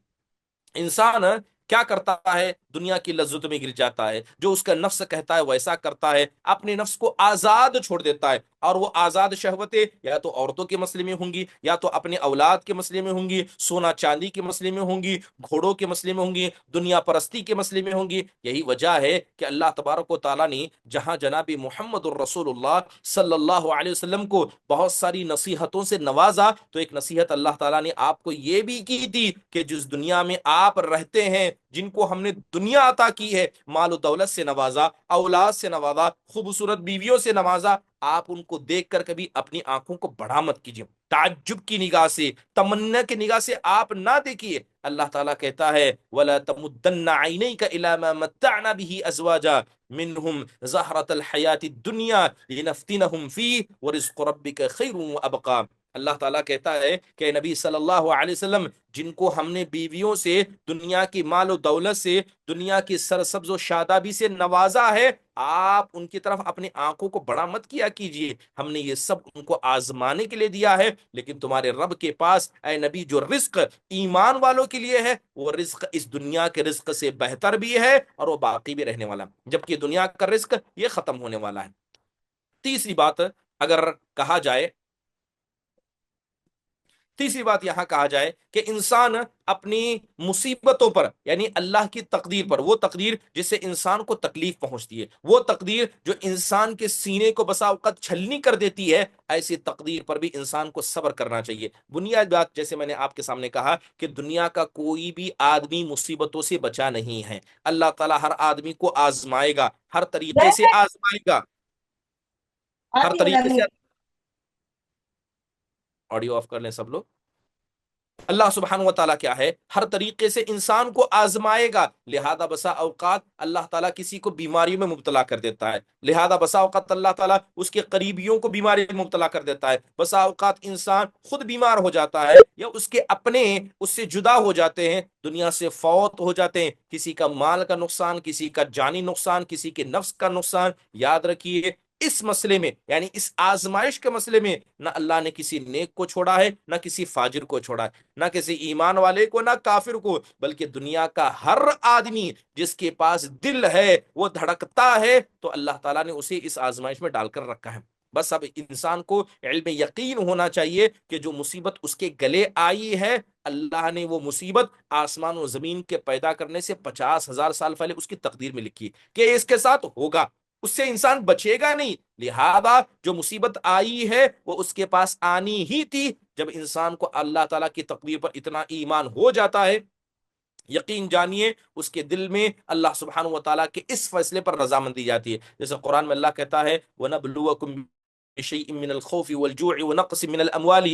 انسان کیا کرتا ہے؟ دنیا کی لذتوں میں گر جاتا ہے، جو اس کا نفس کہتا ہے ویسا کرتا ہے، اپنے نفس کو آزاد چھوڑ دیتا ہے، اور وہ آزاد شہوتیں یا تو عورتوں کے مسئلے میں ہوں گی، یا تو اپنے اولاد کے مسئلے میں ہوں گی، سونا چاندی کے مسئلے میں ہوں گی، گھوڑوں کے مسئلے میں ہوں گی، دنیا پرستی کے مسئلے میں ہوں گی۔ یہی وجہ ہے کہ اللہ تبارک و تعالیٰ نے جہاں جناب محمد الرسول اللہ صلی اللہ علیہ وسلم کو بہت ساری نصیحتوں سے نوازا، تو ایک نصیحت اللہ تعالیٰ نے آپ کو یہ بھی کی تھی کہ جس دنیا میں آپ رہتے ہیں، جن کو ہم نے دنیا عطا کی ہے، مال و دولت سے نوازا، اولاد سے نوازا، خوبصورت بیویوں سے نوازا، آپ ان کو دیکھ کر کبھی اپنی آنکھوں کو بڑا مت کیجیے، تعجب کی نگاہ سے، تمنا کی نگاہ سے آپ نہ دیکھیے۔ اللہ تعالیٰ کہتا ہے وَلَا تَمُدَّنَّ عَيْنَيْكَ إِلَىٰ مَا مَتَّعْنَا بِهِ أَزْوَاجًا مِّنْهُمْ زَهْرَةَ الْحَيَاةِ الدُّنْيَا لِنَفْتِنَهُمْ فِيهِ وَرِزْقُ رَبِّكَ خَيْرٌ وَأَبْقَىٰ۔ اللہ تعالیٰ کہتا ہے کہ نبی صلی اللہ علیہ وسلم، جن کو ہم نے بیویوں سے، دنیا کی مال و دولت سے، دنیا کی سرسبز و شادابی سے نوازا ہے، آپ ان کی طرف اپنی آنکھوں کو بڑا مت کیا کیجئے، ہم نے یہ سب ان کو آزمانے کے لیے دیا ہے، لیکن تمہارے رب کے پاس اے نبی جو رزق ایمان والوں کے لیے ہے، وہ رزق اس دنیا کے رزق سے بہتر بھی ہے اور وہ باقی بھی رہنے والا، جبکہ دنیا کا رزق یہ ختم ہونے والا ہے۔ تیسری بات اگر کہا جائے، تیسری بات یہاں کہا جائے کہ انسان اپنی مصیبتوں پر، یعنی اللہ کی تقدیر پر، وہ تقدیر جس سے انسان کو تکلیف پہنچتی ہے، وہ تقدیر جو انسان کے سینے کو بسا اوقات چھلنی کر دیتی ہے، ایسی تقدیر پر بھی انسان کو صبر کرنا چاہیے۔ بنیادی بات جیسے میں نے آپ کے سامنے کہا کہ دنیا کا کوئی بھی آدمی مصیبتوں سے بچا نہیں ہے، اللہ تعالیٰ ہر آدمی کو آزمائے گا، ہر طریقے سے آزمائے گا، ہر طریقے سے۔ آڈیو آف کر لیں سب لوگ۔ اللہ سبحانہ و تعالیٰ کیا ہے؟ ہر طریقے سے انسان کو آزمائے گا، لہذا بسا اوقات اللہ تعالیٰ کسی کو بیماریوں میں مبتلا کر دیتا ہے، لہذا بسا اوقات اللہ تعالیٰ اس کے قریبیوں کو بیماری میں مبتلا کر دیتا ہے، بسا اوقات انسان خود بیمار ہو جاتا ہے یا اس کے اپنے اس سے جدا ہو جاتے ہیں، دنیا سے فوت ہو جاتے ہیں، کسی کا مال کا نقصان، کسی کا جانی نقصان، کسی کے نفس کا نقصان۔ یاد رکھیے اس مسئلے میں، یعنی اس آزمائش کے مسئلے میں، نہ اللہ نے کسی نیک کو چھوڑا ہے، نہ کسی فاجر کو چھوڑا ہے، نہ کسی ایمان والے کو، نہ کافر کو، بلکہ دنیا کا ہر آدمی جس کے پاس دل ہے، وہ دھڑکتا ہے، تو اللہ تعالیٰ نے اسے اس آزمائش میں ڈال کر رکھا ہے۔ بس اب انسان کو علم یقین ہونا چاہیے کہ جو مصیبت اس کے گلے آئی ہے، اللہ نے وہ مصیبت آسمان و زمین کے پیدا کرنے سے 50,000 سال پہلے اس کی تقدیر میں لکھی کہ اس کے ساتھ ہوگا، اس سے انسان بچے گا نہیں، لہذا جو مصیبت آئی ہے وہ اس کے پاس آنی ہی تھی۔ جب انسان کو اللہ تعالیٰ کی تقدیر پر اتنا ایمان ہو جاتا ہے، یقین جانیے اس کے دل میں اللہ سبحانہ و تعالیٰ کے اس فیصلے پر رضامندی جاتی ہے۔ جیسے قرآن میں اللہ کہتا ہے وَنَبْلُوَكُمْ بشيء من الخوف والجوع ونقص من الأموال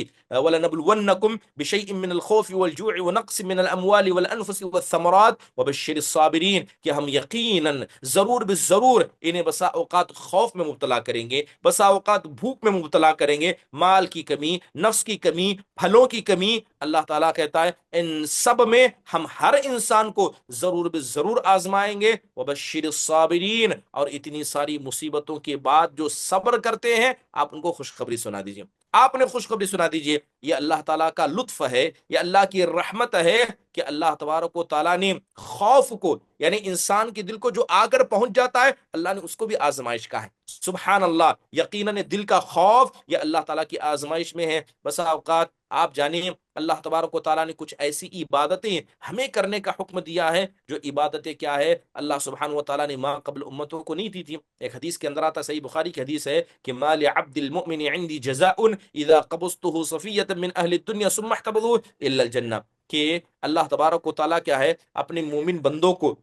ولنبلونكم بشيء من الخوف والجوع ونقص من الأموال والأنفس والثمرات وبشر الصابرين، کہ ہم یقیناً ضرور بالضرور انہیں بسا اوقات خوف میں مبتلا کریں گے، بسا اوقات بھوک میں مبتلا کریں گے، مال کی کمی، نفس کی کمی، پھلوں کی کمی۔ اللہ تعالیٰ کہتا ہے ان سب میں ہم ہر انسان کو ضرور بالضرور آزمائیں گے۔ وبشر الصابرین، اور اتنی ساری مصیبتوں کے بعد جو صبر کرتے ہیں آپ ان کو خوشخبری سنا دیجیے، آپ انہیں خوشخبری سنا دیجیے۔ یہ اللہ تعالیٰ کا لطف ہے، یہ اللہ کی رحمت ہے کہ اللہ تبارک و تعالیٰ نے خوف کو، یعنی انسان کے دل کو جو آ کر پہنچ جاتا ہے، اللہ نے اس کو بھی آزمائش کا ہے۔ سبحان اللہ، یقیناً دل کا خوف یہ اللہ تعالیٰ کی آزمائش میں ہے۔ بسا اوقات آپ جانیں اللہ تبارک و تعالیٰ نے کچھ ایسی عبادتیں ہمیں کرنے کا حکم دیا ہے، جو عبادتیں کیا ہے اللہ سبحانہ و تعالیٰ نے ماں قبل امتوں کو نہیں دی تھی۔ ایک حدیث کے اندر آتا، صحیح بخاری کی حدیث ہے کہ ما لعبد المؤمن عندي جزاء اذا قبضته صفیة من اہل الدنیا ثم احتبضوا الا الجنہ، کہ اللہ تبارک و تعالیٰ کیا ہے اپنے مومن بندوں کو،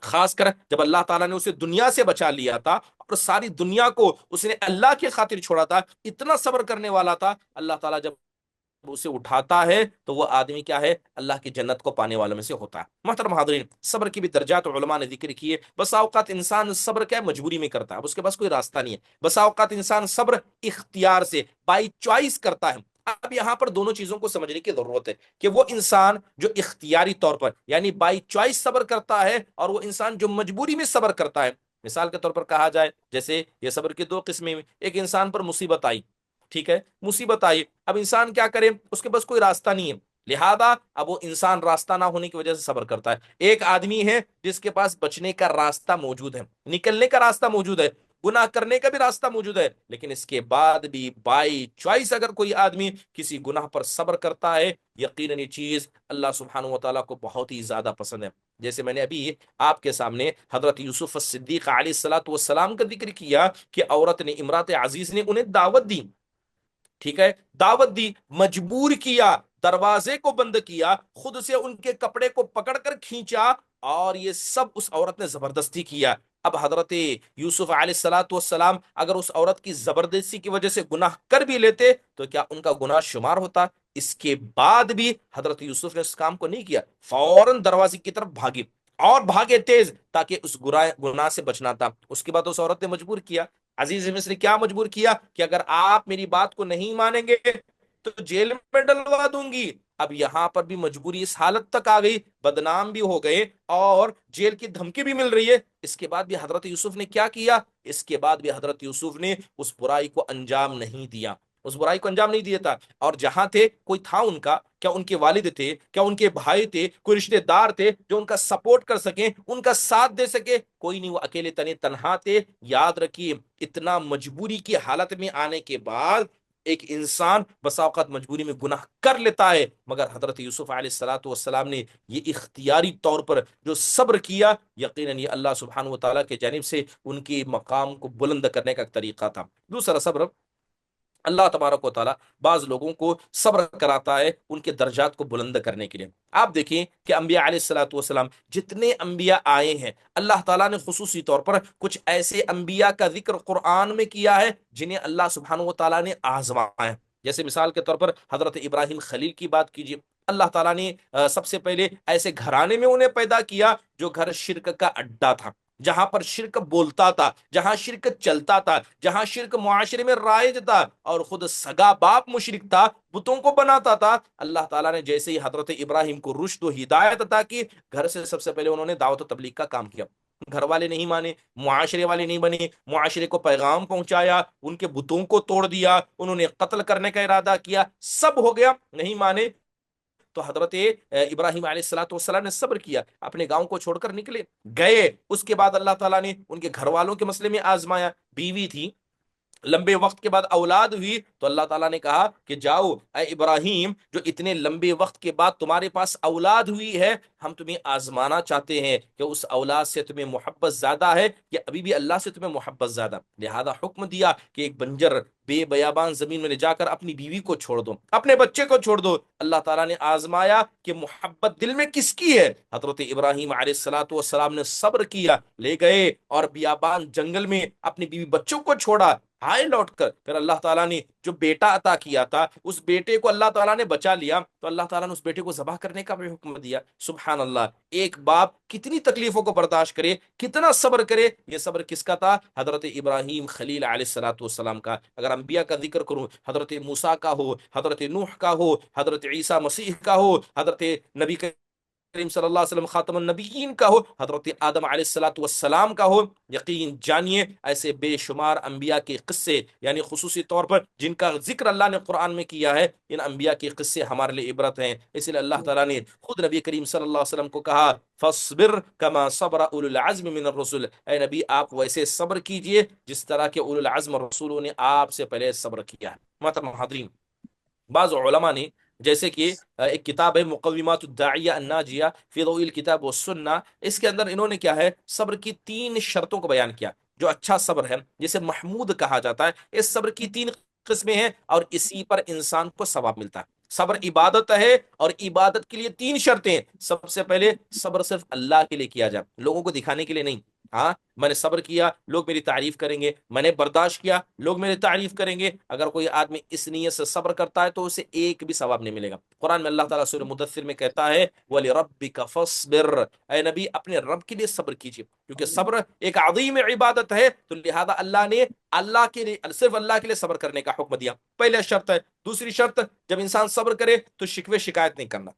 خاص کر جب اللہ تعالیٰ نے اسے دنیا سے بچا لیا تھا اور ساری دنیا کو اس نے اللہ کی خاطر چھوڑا تھا، اتنا صبر کرنے والا تھا، اللہ تعالیٰ جب اسے اٹھاتا ہے تو وہ آدمی کیا ہے اللہ کی جنت کو پانے والوں میں سے ہوتا ہے۔ محترم حاضرین، صبر کی بھی درجات علماء نے ذکر کیے۔ بسا اوقات انسان صبر کیا ہے مجبوری میں کرتا ہے، اب اس کے پاس کوئی راستہ نہیں ہے۔ بسا اوقات انسان صبر اختیار سے، بائی چوائس کرتا ہے۔ اب یہاں پر دونوں چیزوں کو سمجھنے کی ضرورت ہے کہ وہ انسان جو اختیاری طور پر یعنی بائی چوائس صبر کرتا ہے، اور وہ انسان جو مجبوری میں صبر کرتا ہے۔ مثال کے طور پر کہا جائے، جیسے یہ صبر کی دو قسمیں، ایک انسان پر مصیبت آئی، ٹھیک ہے، مصیبت آئی، اب انسان کیا کرے، اس کے پاس کوئی راستہ نہیں ہے، لہذا اب وہ انسان راستہ نہ ہونے کی وجہ سے صبر کرتا ہے۔ ایک آدمی ہے جس کے پاس بچنے کا راستہ موجود ہے، نکلنے کا راستہ موجود ہے، گناہ کرنے کا بھی راستہ موجود ہے، لیکن اس کے بعد بھی بائی چوائس اگر کوئی آدمی کسی گناہ پر صبر کرتا ہے، یقیناً یہ چیز اللہ سبحانہ و تعالیٰ کو بہت ہی زیادہ پسند ہے۔ جیسے میں نے ابھی آپ کے سامنے حضرت یوسف الصدیق علیہ السلام کا ذکر کیا کہ عورت نے، امرات عزیز نے انہیں دعوت دی، ٹھیک ہے، دعوت دی، مجبور کیا، دروازے کو بند کیا، خود سے ان کے کپڑے کو پکڑ کر کھینچا، اور یہ سب اس عورت نے زبردستی کیا۔ اب حضرت یوسف علیہ السلام اگر اس عورت کی زبردستی کی وجہ سے گناہ کر بھی لیتے تو کیا ان کا گناہ شمار ہوتا؟ اس کے بعد بھی حضرت یوسف نے اس کام کو نہیں کیا، فوراً دروازے کی طرف بھاگی، اور بھاگے تیز، تاکہ اس گناہ سے بچنا تھا۔ اس کے بعد اس عورت نے مجبور کیا، عزیز مصر نے کیا مجبور کیا کہ اگر آپ میری بات کو نہیں مانیں گے تو جیل میں ڈلوا دوں گی۔ اب یہاں پر بھی مجبوری اس حالت تک آ گئی، بدنام بھی ہو گئے اور جیل کی دھمکی بھی مل رہی ہے۔ اس کے بعد بھی حضرت یوسف نے کیا کیا؟ اس کے بعد بھی حضرت یوسف نے اس برائی کو انجام نہیں دیا، اس برائی کو انجام نہیں دیا تھا۔ اور جہاں تھے، کوئی تھا ان کا، کیا ان کے والد تھے، کیا ان کے بھائی تھے، کوئی رشتہ دار تھے جو ان کا سپورٹ کر سکیں، ان کا ساتھ دے سکے؟ کوئی نہیں، وہ اکیلے تنہا تھے۔ یاد رکھیے، اتنا مجبوری کی حالت میں آنے کے بعد ایک انسان بسا اوقات مجبوری میں گناہ کر لیتا ہے، مگر حضرت یوسف علیہ السلام نے یہ اختیاری طور پر جو صبر کیا، یقیناً یہ اللہ سبحانہ و تعالیٰ کے جانب سے ان کی مقام کو بلند کرنے کا طریقہ تھا۔ دوسرا صبر، اللہ تبارک و تعالیٰ بعض لوگوں کو صبر کراتا ہے ان کے درجات کو بلند کرنے کے لیے۔ آپ دیکھیں کہ انبیاء علیہ السلام، جتنے انبیاء آئے ہیں، اللہ تعالیٰ نے خصوصی طور پر کچھ ایسے انبیاء کا ذکر قرآن میں کیا ہے جنہیں اللہ سبحانہ و تعالیٰ نے آزمایا ہے۔ جیسے مثال کے طور پر حضرت ابراہیم خلیل کی بات کیجیے، اللہ تعالیٰ نے سب سے پہلے ایسے گھرانے میں انہیں پیدا کیا جو گھر شرک کا اڈا تھا، جہاں پر شرک بولتا تھا، جہاں شرک چلتا تھا، جہاں شرک معاشرے میں رائج تھا، اور خود سگا باپ مشرک تھا، بتوں کو بناتا تھا۔ اللہ تعالیٰ نے جیسے ہی حضرت ابراہیم کو رشد و ہدایت عطا کی، گھر سے سب سے پہلے انہوں نے دعوت و تبلیغ کا کام کیا۔ گھر والے نہیں مانے، معاشرے والے نہیں بنے، معاشرے کو پیغام پہنچایا، ان کے بتوں کو توڑ دیا، انہوں نے قتل کرنے کا ارادہ کیا، سب ہو گیا، نہیں مانے تو حضرت ابراہیم علیہ السلام نے صبر کیا، اپنے گاؤں کو چھوڑ کر نکلے گئے۔ اس کے بعد اللہ تعالیٰ نے ان کے گھر والوں کے مسئلے میں آزمایا، بیوی تھی، لمبے وقت کے بعد اولاد ہوئی تو اللہ تعالیٰ نے کہا کہ جاؤ اے ابراہیم، جو اتنے لمبے وقت کے بعد تمہارے پاس اولاد ہوئی ہے، ہم تمہیں آزمانا چاہتے ہیں کہ اس اولاد سے تمہیں محبت زیادہ ہے یا ابھی بھی اللہ سے تمہیں محبت زیادہ۔ لہذا حکم دیا کہ ایک بنجر بے بیابان زمین میں لے جا کر اپنی بیوی کو چھوڑ دو، اپنے بچے کو چھوڑ دو۔ اللہ تعالیٰ نے آزمایا کہ محبت دل میں کس کی ہے۔ حضرت ابراہیم علیہ السلام نے صبر کیا، لے گئے اور بیابان جنگل میں اپنی بیوی بچوں کو چھوڑا، آئے لوٹ کر، پھر اللہ تعالیٰ نے جو بیٹا عطا کیا تھا اس بیٹے کو اللہ تعالیٰ نے بچا لیا، تو اللہ تعالیٰ نے اس بیٹے کو ذبح کرنے کا بھی حکم دیا۔ سبحان اللہ، ایک باپ کتنی تکلیفوں کو برداشت کرے، کتنا صبر کرے۔ یہ صبر کس کا تھا؟ حضرت ابراہیم خلیل علیہ السلام کا۔ اگر انبیاء کا ذکر کروں، حضرت موسیٰ کا ہو، حضرت نوح کا ہو، حضرت عیسیٰ مسیح کا ہو، حضرت نبی کریم صلی اللہ علیہ وسلم خاتم النبیین کا ہو، حضرت آدم علیہ الصلوۃ والسلام کا ہو، یقین جانیے ایسے بے شمار انبیاء کے قصے، یعنی خصوصی طور پر جن کا ذکر اللہ نے قرآن میں کیا ہے، ان انبیاء کے قصے ہمارے لیے عبرت ہیں۔ اس لیے اللہ تعالیٰ نے خود نبی کریم صلی اللہ علیہ وسلم کو کہا فاصبر کما صبر اولو العزم من الرسل، اے نبی آپ ویسے صبر کیجئے جس طرح کے اولو العزم رسولوں نے آپ سے پہلے صبر کیا ہے۔ محترم حاضرین، بعض علماء نے جیسے کہ ایک کتاب ہے مقومات الداعیہ الناجیہ فی ضوء الکتاب والسنہ، اس کے اندر انہوں نے کیا ہے صبر کی 3 شرطوں کو بیان کیا۔ جو اچھا صبر ہے جسے محمود کہا جاتا ہے، اس صبر کی 3 قسمیں ہیں اور اسی پر انسان کو ثواب ملتا ہے۔ صبر عبادت ہے اور عبادت کے لیے 3 شرطیں ہیں۔ سب سے پہلے صبر صرف اللہ کے لیے کیا جائے، لوگوں کو دکھانے کے لیے نہیں۔ ہاں میں نے صبر کیا لوگ میری تعریف کریں گے، میں نے برداشت کیا لوگ میری تعریف کریں گے، اگر کوئی آدمی اس نیت سے صبر کرتا ہے تو اسے ایک بھی ثواب نہیں ملے گا۔ قرآن میں اللہ تعالیٰ سورہ مدثر میں کہتا ہے وَلِرَبِّكَ فَاصْبِرْ، اے نبی اپنے رب کے لیے صبر کیجیے، کیونکہ صبر ایک عظیم عبادت ہے، تو لہذا اللہ نے اللہ کے لیے صرف اللہ کے لیے صبر کرنے کا حکم دیا، پہلے شرط ہے۔ دوسری شرط، جب انسان صبر کرے تو شکوے شکایت نہیں کرنا،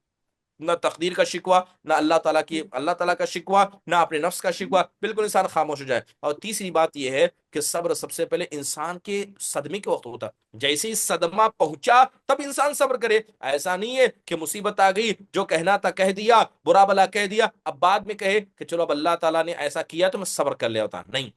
نہ تقدیر کا شکوہ، نہ اللہ تعالیٰ کا شکوہ، نہ اپنے نفس کا شکوہ، بالکل انسان خاموش ہو جائے۔ اور تیسری بات یہ ہے کہ صبر سب سے پہلے انسان کے صدمے کے وقت ہوتا ہے، جیسے ہی صدمہ پہنچا تب انسان صبر کرے۔ ایسا نہیں ہے کہ مصیبت آ گئی، جو کہنا تھا کہہ دیا، برا بلا کہہ دیا، اب بعد میں کہے کہ چلو اب اللہ تعالیٰ نے ایسا کیا تو میں صبر کر لیا ہوتا، نہیں،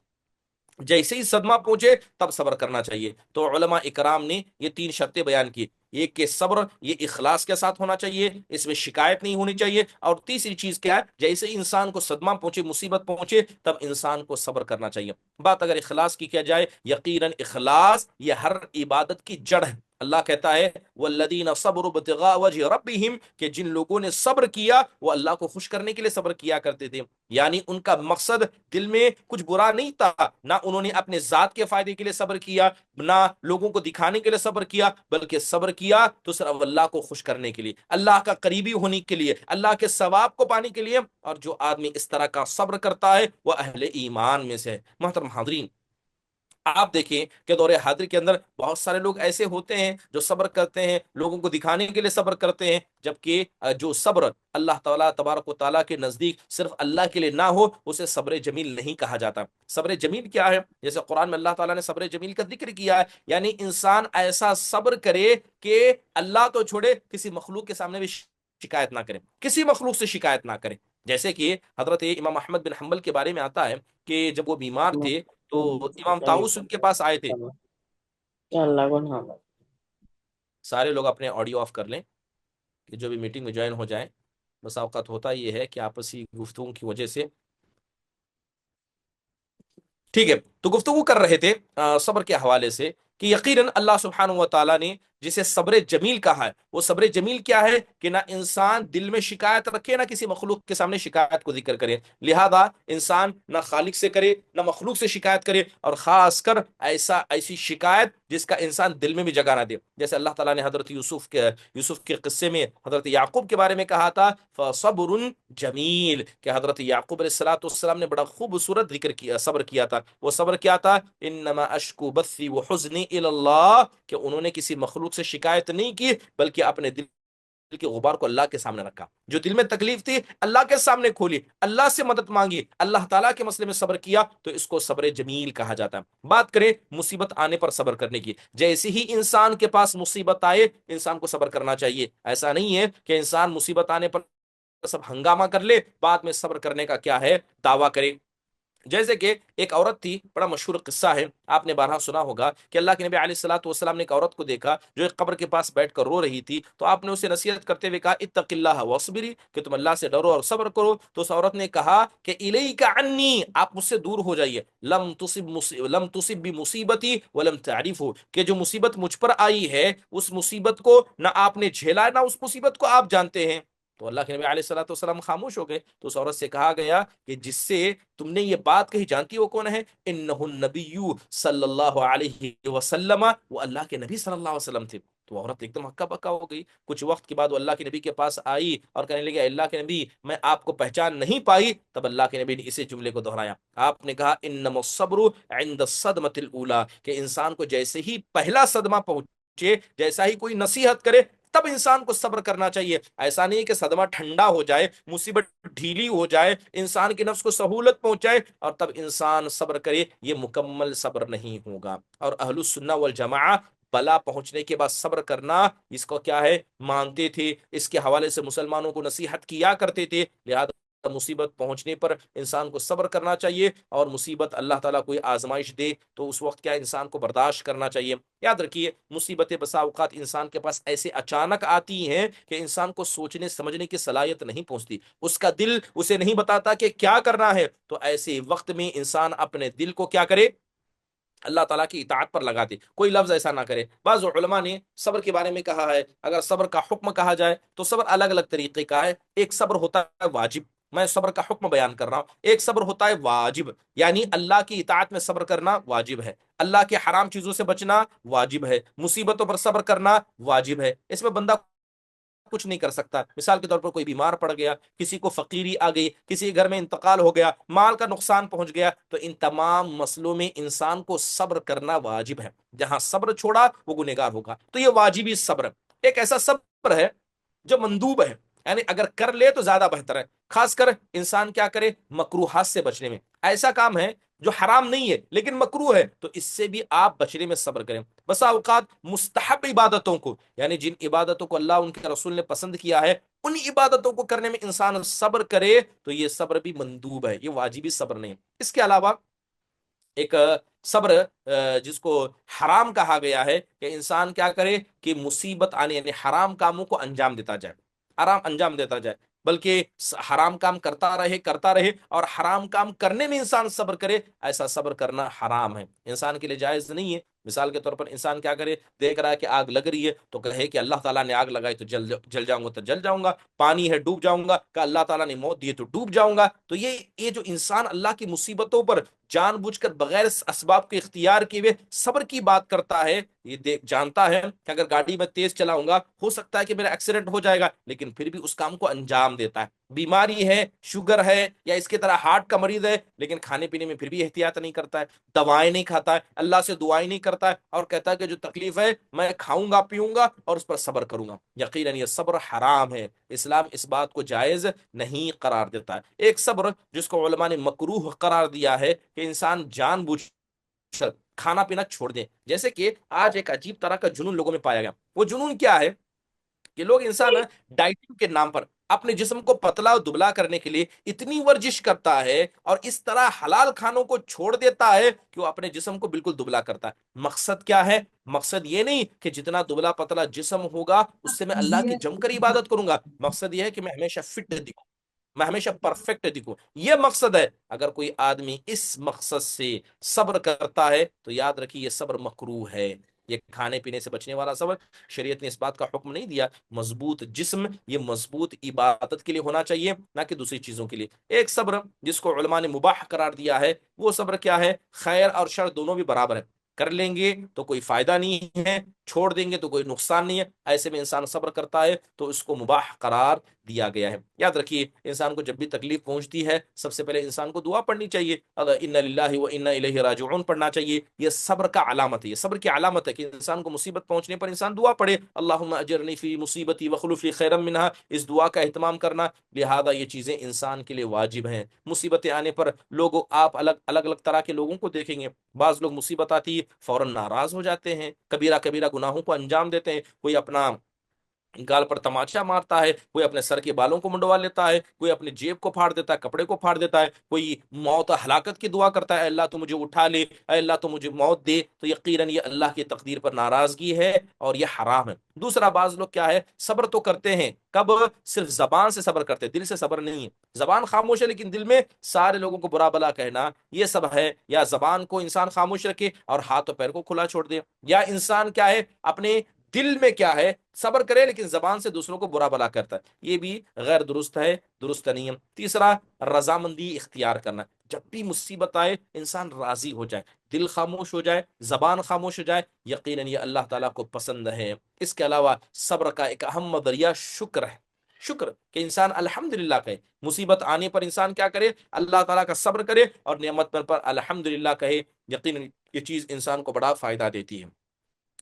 جیسے ہی صدمہ پہنچے تب صبر کرنا چاہیے۔ تو علماء اکرام نے یہ 3 شرطیں بیان کی، ایک کہ صبر یہ اخلاص کے ساتھ ہونا چاہیے، اس میں شکایت نہیں ہونی چاہیے، اور تیسری چیز کیا ہے، جیسے ہی انسان کو صدمہ پہنچے، مصیبت پہنچے، تب انسان کو صبر کرنا چاہیے۔ بات اگر اخلاص کی کیا جائے، یقیناً اخلاص یہ ہر عبادت کی جڑ ہے۔ اللہ کہتا ہے والذین صبروا ابتغاء وجہ ربہم، کہ جن لوگوں نے صبر کیا وہ اللہ کو خوش کرنے کے لیے صبر کیا کرتے تھے، یعنی ان کا مقصد دل میں کچھ برا نہیں تھا، نہ انہوں نے اپنے ذات کے فائدے کے لیے صبر کیا، نہ لوگوں کو دکھانے کے لیے صبر کیا، بلکہ صبر کیا تو صرف اللہ کو خوش کرنے کے لیے، اللہ کا قریبی ہونے کے لیے، اللہ کے ثواب کو پانے کے لیے۔ اور جو آدمی اس طرح کا صبر کرتا ہے وہ اہل ایمان میں سے ہے۔ محترم حاضرین، آپ دیکھیں کہ دور حاضر کے اندر بہت سارے لوگ ایسے ہوتے ہیں جو صبر کرتے ہیں، لوگوں کو دکھانے کے لیے صبر کرتے ہیں، جبکہ جو صبر اللہ تعالیٰ تبارک و تعالیٰ کے نزدیک صرف اللہ کے لیے نہ ہو اسے صبر جمیل نہیں کہا جاتا۔ صبر جمیل کیا ہے؟ جیسے قرآن میں اللہ تعالیٰ نے صبر جمیل کا ذکر کیا ہے، یعنی انسان ایسا صبر کرے کہ اللہ تو چھوڑے کسی مخلوق کے سامنے بھی شکایت نہ کرے، کسی مخلوق سے شکایت نہ کرے۔ جیسے کہ حضرت امام احمد بن حنبل کے بارے میں آتا ہے کہ جب وہ بیمار تھے تو امام طاؤس ان کے پاس آئے تھے۔ سارے لوگ اپنے آڈیو آف کر لیں کہ جو بھی میٹنگ میں جوائن ہو جائیں، بس اوقات ہوتا یہ ہے کہ آپسی گفتگو کی وجہ سے، ٹھیک ہے، تو گفتگو کر رہے تھے صبر کے حوالے سے کہ یقیناً اللہ سبحانہ و تعالیٰ نے جسے صبر جمیل کہا ہے، وہ صبر جمیل کیا ہے کہ نہ انسان دل میں شکایت رکھے، نہ کسی مخلوق کے سامنے شکایت کو ذکر کرے، لہذا انسان نہ خالق سے کرے نہ مخلوق سے شکایت کرے، اور خاص کر ایسی شکایت جس کا انسان دل میں بھی جگہ نہ دے۔ جیسے اللہ تعالیٰ نے حضرت یوسف کے قصے میں حضرت یعقوب کے بارے میں کہا تھا فصبر جمیل، کہ حضرت یعقوب علیہ السلام نے بڑا خوبصورت ذکر کیا، صبر کیا تھا۔ وہ صبر کیا تھا؟ انما اشکو بثی وحزنی الی اللہ، کہ انہوں نے کسی مخلوق سے شکایت نہیں کی بلکہ اپنے دل کے غبار کو اللہ کے سامنے رکھا، جو دل میں تکلیف تھی اللہ کے سامنے کھولی، اللہ سے مدد مانگی، اللہ تعالیٰ کے مسئلے میں صبر کیا، تو اس کو صبر جمیل کہا جاتا ہے۔ بات کریں مصیبت آنے پر صبر کرنے کی، جیسے ہی انسان کے پاس مصیبت آئے انسان کو صبر کرنا چاہیے۔ ایسا نہیں ہے کہ انسان مصیبت آنے پر سب ہنگامہ کر لے، بعد میں صبر کرنے کا کیا ہے دعویٰ کرے۔ جیسے کہ ایک عورت تھی، بڑا مشہور قصہ ہے، آپ نے بارہا سنا ہوگا کہ اللہ کے نبی علیہ الصلوۃ والسلام نے ایک عورت کو دیکھا جو ایک قبر کے پاس بیٹھ کر رو رہی تھی، تو آپ نے اسے نصیحت کرتے ہوئے کہا اتق اللہ واصبری، کہ تم اللہ سے ڈرو اور صبر کرو۔ تو اس عورت نے کہا کہ الیک عنی، آپ مجھ سے دور ہو جائیے، لم تصب بمصیبتی ولم تعرفہ، کہ جو مصیبت مجھ پر آئی ہے اس مصیبت کو نہ آپ نے جھیلا نہ اس مصیبت کو آپ جانتے ہیں۔ تو اللہ کے نبی علیہ الصلوۃ والسلام خاموش ہو گئے، تو اس عورت سے کہا گیا کہ جس سے تم نے یہ بات کہی جانتی ہو کون ہے؟ انہ النبی صلی اللہ علیہ وسلم، وہ اللہ کے نبی صلی اللہ علیہ وسلم تھے۔ تو عورت ایک دم ہکا بکا ہو گئی۔ کچھ وقت کے بعد وہ اللہ کے نبی کے پاس آئی اور کہنے لگی اللہ کے نبی میں آپ کو پہچان نہیں پائی۔ تب اللہ کے نبی نے اسی جملے کو دہرایا، آپ نے کہا انما الصبر عند الصدمۃ الاولى، کہ انسان کو جیسے ہی پہلا صدمہ پہنچے، جیسا ہی کوئی نصیحت کرے تب انسان کو صبر کرنا چاہیے. ایسا نہیں کہ صدمہ ٹھنڈا ہو جائے، مصیبت ڈھیلی ہو جائے، انسان کے نفس کو سہولت پہنچائے اور تب انسان صبر کرے، یہ مکمل صبر نہیں ہوگا. اور اہل السنہ والجماعہ بلا پہنچنے کے بعد صبر کرنا اس کو کیا ہے مانتے تھے، اس کے حوالے سے مسلمانوں کو نصیحت کیا کرتے تھے. لہذا مصیبت پہنچنے پر انسان کو صبر کرنا چاہیے، اور مصیبت اللہ تعالیٰ کوئی آزمائش دے تو اس وقت کیا انسان کو برداشت کرنا چاہیے. یاد رکھیے مصیبتیں بسا اوقات انسان کے پاس ایسے اچانک آتی ہیں کہ انسان کو سوچنے سمجھنے کی صلاحیت نہیں پہنچتی، اس کا دل اسے نہیں بتاتا کہ کیا کرنا ہے. تو ایسے وقت میں انسان اپنے دل کو کیا کرے، اللہ تعالیٰ کی اطاعت پر لگاتے، کوئی لفظ ایسا نہ کرے. بعض علماء نے صبر کے بارے میں کہا ہے، اگر صبر کا حکم کہا جائے تو صبر الگ الگ طریقے کا ہے. ایک صبر ہوتا ہے واجب، میں صبر کا حکم بیان کر رہا ہوں. ایک صبر ہوتا ہے واجب، یعنی اللہ کی اطاعت میں صبر کرنا واجب ہے، اللہ کے حرام چیزوں سے بچنا واجب ہے، مصیبتوں پر صبر کرنا واجب ہے. اس میں بندہ کچھ نہیں کر سکتا. مثال کے طور پر کوئی بیمار پڑ گیا، کسی کو فقیری آ گئی، کسی کے گھر میں انتقال ہو گیا، مال کا نقصان پہنچ گیا، تو ان تمام مسئلوں میں انسان کو صبر کرنا واجب ہے. جہاں صبر چھوڑا وہ گنہگار ہوگا. تو یہ واجبی صبر ہے. ایک ایسا صبر ہے جو مندوب ہے، یعنی اگر کر لے تو زیادہ بہتر ہے، خاص کر انسان کیا کرے مکروہات سے بچنے میں. ایسا کام ہے جو حرام نہیں ہے لیکن مکروہ ہے، تو اس سے بھی آپ بچنے میں صبر کریں. بسا اوقات مستحب عبادتوں کو، یعنی جن عبادتوں کو اللہ ان کے رسول نے پسند کیا ہے، ان عبادتوں کو کرنے میں انسان صبر کرے تو یہ صبر بھی مندوب ہے، یہ واجبی صبر نہیں. اس کے علاوہ ایک صبر جس کو حرام کہا گیا ہے کہ انسان کیا کرے کہ مصیبت آنے یعنی حرام کاموں کو انجام دیتا جائے، حرام انجام دیتا جائے، بلکہ حرام کام کرتا رہے اور حرام کام کرنے میں انسان صبر کرے. ایسا صبر کرنا حرام ہے، انسان کے لیے جائز نہیں ہے. مثال کے طور پر انسان کیا کرے، دیکھ رہا ہے کہ آگ لگ رہی ہے تو کہے کہ اللہ تعالیٰ نے آگ لگائی تو جل جاؤں گا تو جل جاؤں گا، پانی ہے ڈوب جاؤں گا، کہ اللہ تعالیٰ نے موت دی تو ڈوب جاؤں گا. تو یہ جو انسان اللہ کی مصیبتوں پر جان بوجھ کر بغیر اسباب کے اختیار کیے ہوئے صبر کی بات کرتا ہے، یہ جانتا ہے کہ اگر گاڑی میں تیز چلاؤں گا ہو سکتا ہے کہ میرا ایکسیڈنٹ ہو جائے گا، لیکن پھر بھی اس کام کو انجام دیتا ہے. بیماری ہے، شوگر ہے یا اس کی طرح ہارٹ کا مریض ہے، لیکن کھانے پینے میں پھر بھی احتیاط نہیں کرتا ہے، دوائیں نہیں کھاتا ہے، اللہ سے دعائیں نہیں کرتا ہے، اور کہتا ہے کہ جو تکلیف ہے میں کھاؤں گا پیوں گا اور اس پر صبر کروں گا. یقیناً یہ صبر حرام ہے، اسلام اس بات کو جائز نہیں قرار دیتا ہے. ایک صبر جس کو علماء نے مکروہ قرار دیا ہے کہ انسان جان بوجھ کھانا پینا چھوڑ دیں. جیسے کہ آج ایک عجیب طرح کا جنون لوگوں میں پایا گیا. وہ جنون کیا ہے کہ لوگ انسان ڈائٹنگ کے نام پر اپنے جسم کو پتلا اور دبلا کرنے کے لیے اتنی ورزش کرتا ہے اور اس طرح حلال کھانوں کو چھوڑ دیتا ہے کہ وہ اپنے جسم کو بالکل دبلا کرتا ہے. مقصد کیا ہے؟ مقصد یہ نہیں کہ جتنا دبلا پتلا جسم ہوگا اس سے میں اللہ کی جم کر عبادت کروں گا، مقصد یہ ہے کہ میں ہمیشہ فٹ دکھوں، میں ہمیشہ پرفیکٹ دکھوں، یہ مقصد ہے. اگر کوئی آدمی اس مقصد سے صبر کرتا ہے تو یاد رکھیے یہ صبر مکروہ ہے، یہ کھانے پینے سے بچنے والا صبر. شریعت نے اس بات کا حکم نہیں دیا. مضبوط جسم یہ مضبوط عبادت کے لیے ہونا چاہیے، نہ کہ دوسری چیزوں کے لیے. ایک صبر جس کو علماء نے مباح قرار دیا ہے، وہ صبر کیا ہے؟ خیر اور شر دونوں بھی برابر ہے، کر لیں گے تو کوئی فائدہ نہیں ہے، چھوڑ دیں گے تو کوئی نقصان نہیں ہے. ایسے میں انسان صبر کرتا ہے تو اس کو مباح قرار دیا گیا ہے. یاد رکھیے انسان کو جب بھی تکلیف پہنچتی ہے سب سے پہلے انسان کو دعا پڑھنی چاہیے، انا للہ و انا الیہ راجعون پڑھنا چاہیے. یہ صبر کا علامت ہے، یہ صبر کی علامت ہے کہ انسان کو مصیبت پہنچنے پر انسان دعا پڑھے، اللہم اجرنی فی مصیبتی واخلف لی خیرا منہا، اس دعا کا اہتمام کرنا. لہذا یہ چیزیں انسان کے لیے واجب ہیں. مصیبتیں آنے پر آپ الگ الگ طرح کے لوگوں کو دیکھیں گے. بعض لوگ مصیبت آتی ہے فوراً ناراض ہو جاتے ہیں، کبیرہ کبیرہ گناہوں کو انجام دیتے ہیں. کوئی اپنا گال پر تماچا مارتا ہے، کوئی اپنے سر کے بالوں کو منڈوا لیتا ہے، کوئی اپنے جیب کو پھاڑ دیتا ہے، کپڑے کو پھاڑ دیتا ہے، کوئی موت ہلاکت کی دعا کرتا ہے، اے اللہ تو مجھے اٹھا لے، اے اللہ تو مجھے موت دے. تو یقیناً یہ اللہ کی تقدیر پر ناراضگی ہے اور یہ حرام ہے. دوسرا بعض لوگ کیا ہے صبر تو کرتے ہیں، کب؟ صرف زبان سے صبر کرتے ہیں، دل سے صبر نہیں ہے. زبان خاموش ہے لیکن دل میں سارے لوگوں کو برا بلا کہنا، یہ سب ہے. یا زبان کو انسان خاموش رکھے اور ہاتھ و پیر کو کھلا چھوڑ دے. یا انسان کیا ہے اپنے دل میں کیا ہے صبر کرے لیکن زبان سے دوسروں کو برا بلا کرتا ہے، یہ بھی غیر درست ہے، درست نہیں ہے. تیسرا رضامندی اختیار کرنا. جب بھی مصیبت آئے انسان راضی ہو جائے، دل خاموش ہو جائے، زبان خاموش ہو جائے، یقیناً یہ اللہ تعالیٰ کو پسند ہے. اس کے علاوہ صبر کا ایک اہم ذریعہ شکر ہے. شکر کہ انسان الحمدللہ کہے. مصیبت آنے پر انسان کیا کرے؟ اللہ تعالیٰ کا صبر کرے اور نعمت پر الحمدللہ کہے. یقیناً یہ چیز انسان کو بڑا فائدہ دیتی ہے.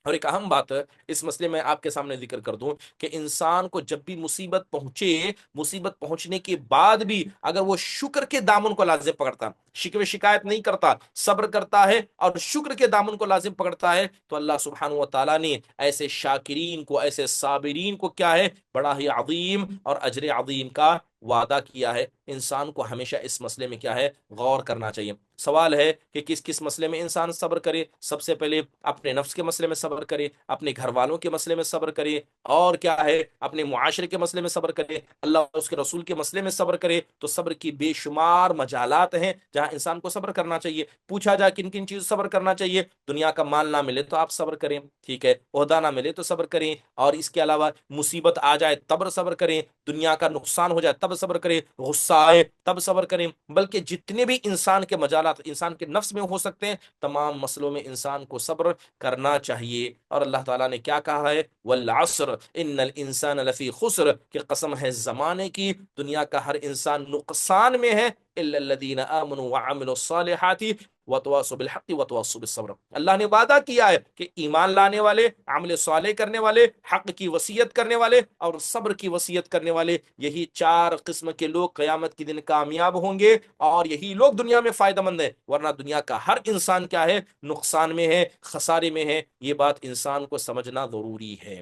اور ایک اہم بات اس مسئلے میں آپ کے سامنے ذکر کر دوں کہ انسان کو جب بھی مصیبت پہنچے، مصیبت پہنچنے کے بعد بھی اگر وہ شکر کے دامن کو لازم پکڑتا، شکوے شکایت نہیں کرتا، صبر کرتا ہے اور شکر کے دامن کو لازم پکڑتا ہے، تو اللہ سبحانہ و تعالیٰ نے ایسے شاکرین کو، ایسے صابرین کو کیا ہے، بڑا ہی عظیم اور اجر عظیم کا وعدہ کیا ہے۔ انسان کو ہمیشہ اس مسئلے میں کیا ہے، غور کرنا چاہیے۔ سوال ہے کہ کس کس مسئلے میں انسان صبر کرے۔ سب سے پہلے اپنے نفس کے مسئلے میں صبر کرے، اپنے گھر والوں کے مسئلے میں صبر کرے، اور کیا ہے، اپنے معاشرے کے مسئلے میں صبر کرے، اللہ اور اس کے رسول کے مسئلے میں صبر کرے۔ تو صبر کی بے شمار مجالات ہیں جہاں انسان کو صبر کرنا چاہیے۔ پوچھا جائے کن کن چیزوں صبر کرنا چاہیے، دنیا کا مال نہ ملے تو آپ صبر کریں، ٹھیک ہے، عہدہ نہ ملے تو صبر کریں، اور اس کے علاوہ مصیبت آ جائے تب صبر کریں، دنیا کا نقصان ہو جائے تب صبر کریں، غصہ آئے تب صبر کریں، بلکہ جتنے بھی انسان کے مجالات انسان کے نفس میں ہو سکتے ہیں تمام مسئلوں میں انسان کو صبر کرنا چاہیے۔ اور اللہ تعالیٰ نے کیا کہا ہے، والعصر ان الانسان لفی خسر، کہ قسم ہے زمانے کی، دنیا کا ہر انسان نقصان میں ہے، الا الذین آمنوا وعملوا الصالحات وتواصوا بالحق وتواصوا بالصبر۔ اللہ نے وعدہ کیا ہے کہ ایمان لانے والے، عمل صالح کرنے والے، حق کی وصیت کرنے والے اور صبر کی وصیت کرنے والے، یہی چار قسم کے لوگ قیامت کے دن کامیاب ہوں گے، اور یہی لوگ دنیا میں فائدہ مند ہیں، ورنہ دنیا کا ہر انسان کیا ہے، نقصان میں ہے، خسارے میں ہے۔ یہ بات انسان کو سمجھنا ضروری ہے،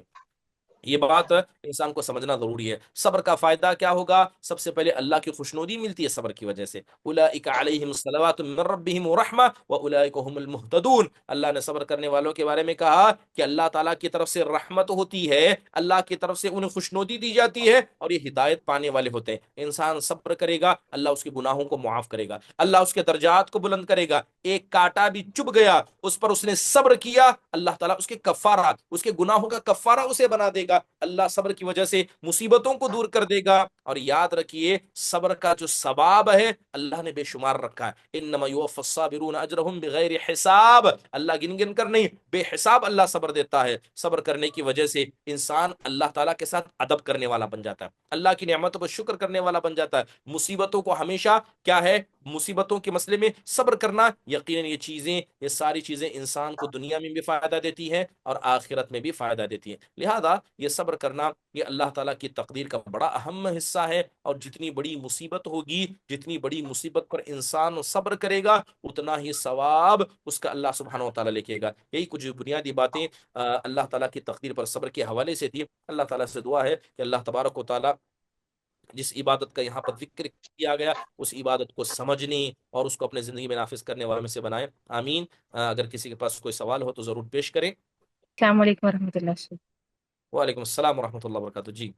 یہ بات انسان کو سمجھنا ضروری ہے۔ صبر کا فائدہ کیا ہوگا؟ سب سے پہلے اللہ کی خوشنودی ملتی ہے صبر کی وجہ سے، اولئک علیہم الصلوات من ربہم ورحمہ واولئک هم المہتدون۔ اللہ نے صبر کرنے والوں کے بارے میں کہا کہ اللہ تعالیٰ کی طرف سے رحمت ہوتی ہے، اللہ کی طرف سے انہیں خوشنودی دی جاتی ہے، اور یہ ہدایت پانے والے ہوتے ہیں۔ انسان صبر کرے گا، اللہ اس کے گناہوں کو معاف کرے گا، اللہ اس کے درجات کو بلند کرے گا۔ ایک کانٹا بھی چبھ گیا، اس پر اس نے صبر کیا، اللہ تعالیٰ اس کے کفارات، اس کے گناہوں کا کفارہ اسے بنا دے گا، اللہ صبر کی وجہ سے مصیبتوں کو دور کر دے گا۔ اور یاد رکھیے صبر کا جو ثواب ہے اللہ نے بے شمار رکھا ہے، انما یوفی الصابرون اجرهم بغیر حساب، اللہ گن گن کر نہیں، بے حساب اللہ صبر دیتا ہے۔ صبر کرنے کی وجہ سے انسان اللہ تعالیٰ کے ساتھ ادب کرنے والا بن جاتا ہے، اللہ کی نعمتوں پر شکر کرنے والا بن جاتا ہے، مصیبتوں کو ہمیشہ کیا ہے، مصیبتوں کے مسئلے میں صبر کرنا، یقیناً یہ چیزیں، یہ ساری چیزیں انسان کو دنیا میں بھی فائدہ دیتی ہیں اور آخرت میں بھی فائدہ دیتی ہیں۔ لہذا یہ صبر کرنا یہ اللہ تعالیٰ کی تقدیر کا بڑا اہم حصہ ہے، اور جتنی بڑی مصیبت ہوگی، جتنی بڑی مصیبت پر انسان صبر کرے گا اتنا ہی ثواب اس کا اللہ سبحانہ و تعالیٰ لکھے گا۔ یہی کچھ بنیادی باتیں اللہ تعالیٰ کی تقدیر پر صبر کے حوالے سے تھی۔ اللہ تعالیٰ سے دعا ہے کہ اللہ تبارک و تعالیٰ جس عبادت کا یہاں پر ذکر کیا گیا اس عبادت کو سمجھنے اور اس کو اپنے زندگی میں نافذ کرنے والوں میں سے بنائے، آمین۔ اگر کسی کے پاس کوئی سوال ہو تو ضرور پیش کریں۔ السلام علیکم ورحمۃ اللہ سے۔ وعلیکم السلام ورحمۃ اللہ وبرکاتہ۔ جی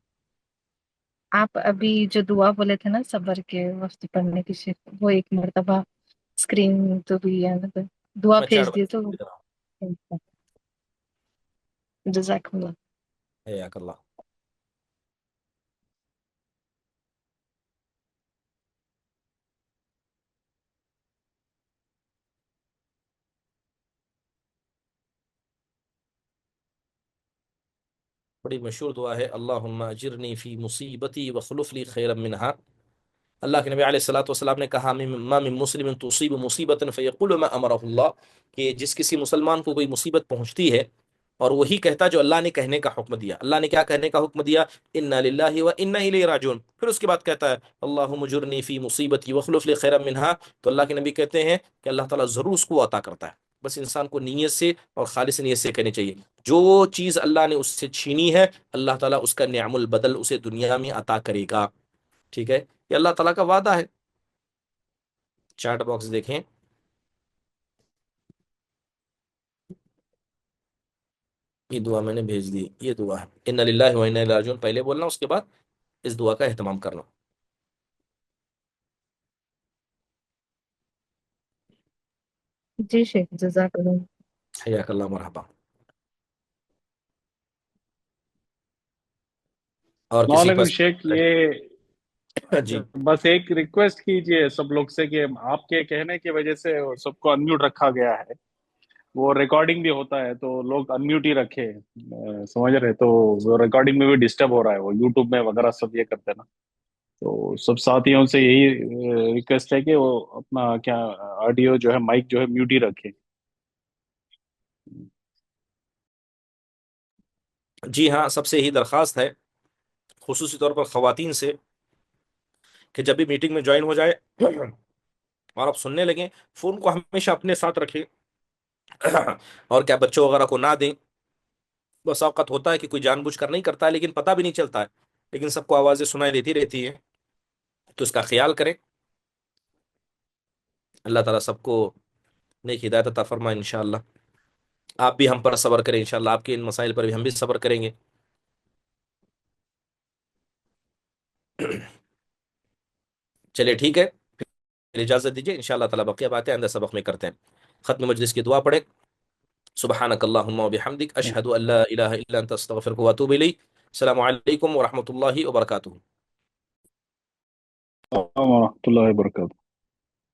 آپ ابھی جو دعا بولے تھے نا صبر کے وقت پڑھنے کی شیخ، وہ ایک مرتبہ اسکرین تو بھی ہے نا، دعا میں چیٹ بھیج دیے باکس تو میں دے رہا ہوں۔ جزاک اللہ۔ حیاک اللہ۔ بڑی مشہور دعا ہے، اللہم اجرنی فی مصیبتی وخلف لی خیرا منہا۔ اللہ کے نبی علیہ الصلوۃ والسلام نے کہا، ما من مسلم تصیب مصیبت فیقول ما امرہ اللہ، کہ جس کسی مسلمان کو کوئی مصیبت پہنچتی ہے اور وہی کہتا جو اللہ نے کہنے کا حکم دیا۔ اللہ نے کیا کہنے کا حکم دیا؟ انا للہ و انا الیہ راجعون۔ پھر اس کے بعد کہتا ہے اللہم اجرنی فی مصیبتی وخلف لی خیرا منہا، تو اللہ کے نبی کہتے ہیں کہ اللہ تعالیٰ ضرور اس کو عطا کرتا ہے، بس انسان کو نیت سے اور خالص نیت سے کہنی چاہیے۔ جو چیز اللہ نے اس سے چھینی ہے اللہ تعالیٰ اس کا نعم البدل اسے دنیا میں عطا کرے گا، ٹھیک ہے، یہ اللہ تعالیٰ کا وعدہ ہے۔ چیٹ باکس دیکھیں، یہ دعا میں نے بھیج دی، یہ دعا ہے ان للہ و انا الیہ راجعون، پہلے بولنا اس کے بعد اس دعا کا اہتمام کرنا۔ جی شیخ، جزاک اللہ۔ حیاک اللہ، مرحبا۔ اور السلام کسی کے علیکم پاس؟ شیخ، یہ جی بس ایک ریکویسٹ کیجئے سب لوگ سے کہ آپ کے کہنے کی وجہ سے سب کو انمیوٹ رکھا گیا ہے، وہ ریکارڈنگ بھی ہوتا ہے تو لوگ انمیوٹ ہی رکھے، سمجھ رہے؟ تو وہ ریکارڈنگ میں بھی ڈسٹرب ہو رہا ہے، وہ یوٹیوب میں وغیرہ سب یہ کرتے ہیں نا، تو سب ساتھیوں سے یہی ریکویسٹ ہے کہ وہ اپنا کیا آڈیو جو ہے، مائک جو ہے، میوٹ ہی رکھے۔ جی ہاں، سب سے یہی درخواست ہے خصوصی طور پر خواتین سے کہ جب بھی میٹنگ میں جوائن ہو جائے اور آپ سننے لگیں، فون کو ہمیشہ اپنے ساتھ رکھیں اور کیا بچوں وغیرہ کو نہ دیں. بس اوقات ہوتا ہے کہ کوئی جان بوجھ کر نہیں کرتا ہے لیکن پتہ بھی نہیں چلتا ہے، لیکن سب کو آوازیں سنائی دیتی رہتی ہیں، تو اس کا خیال کریں. اللہ تعالیٰ سب کو نیک ہدایت عطا فرمائے انشاءاللہ. آپ بھی ہم پر صبر کریں انشاءاللہ، آپ کے ان مسائل پر بھی ہم بھی صبر کریں گے. چلیے ٹھیک ہے، پھر اجازت دیجیے، انشاءاللہ تعالیٰ بقیہ باتیں آئندہ سبق میں کرتے ہیں. ختم مجلس کی دعا پڑھے. سبحانک اللہم و بحمدک، اشہد ان لا الہ الا انت، استغفرک و اتوب الیک. السلام علیکم ورحمۃ اللہ وبرکاتہ. السلام ورحمۃ اللہ وبرکاتہ.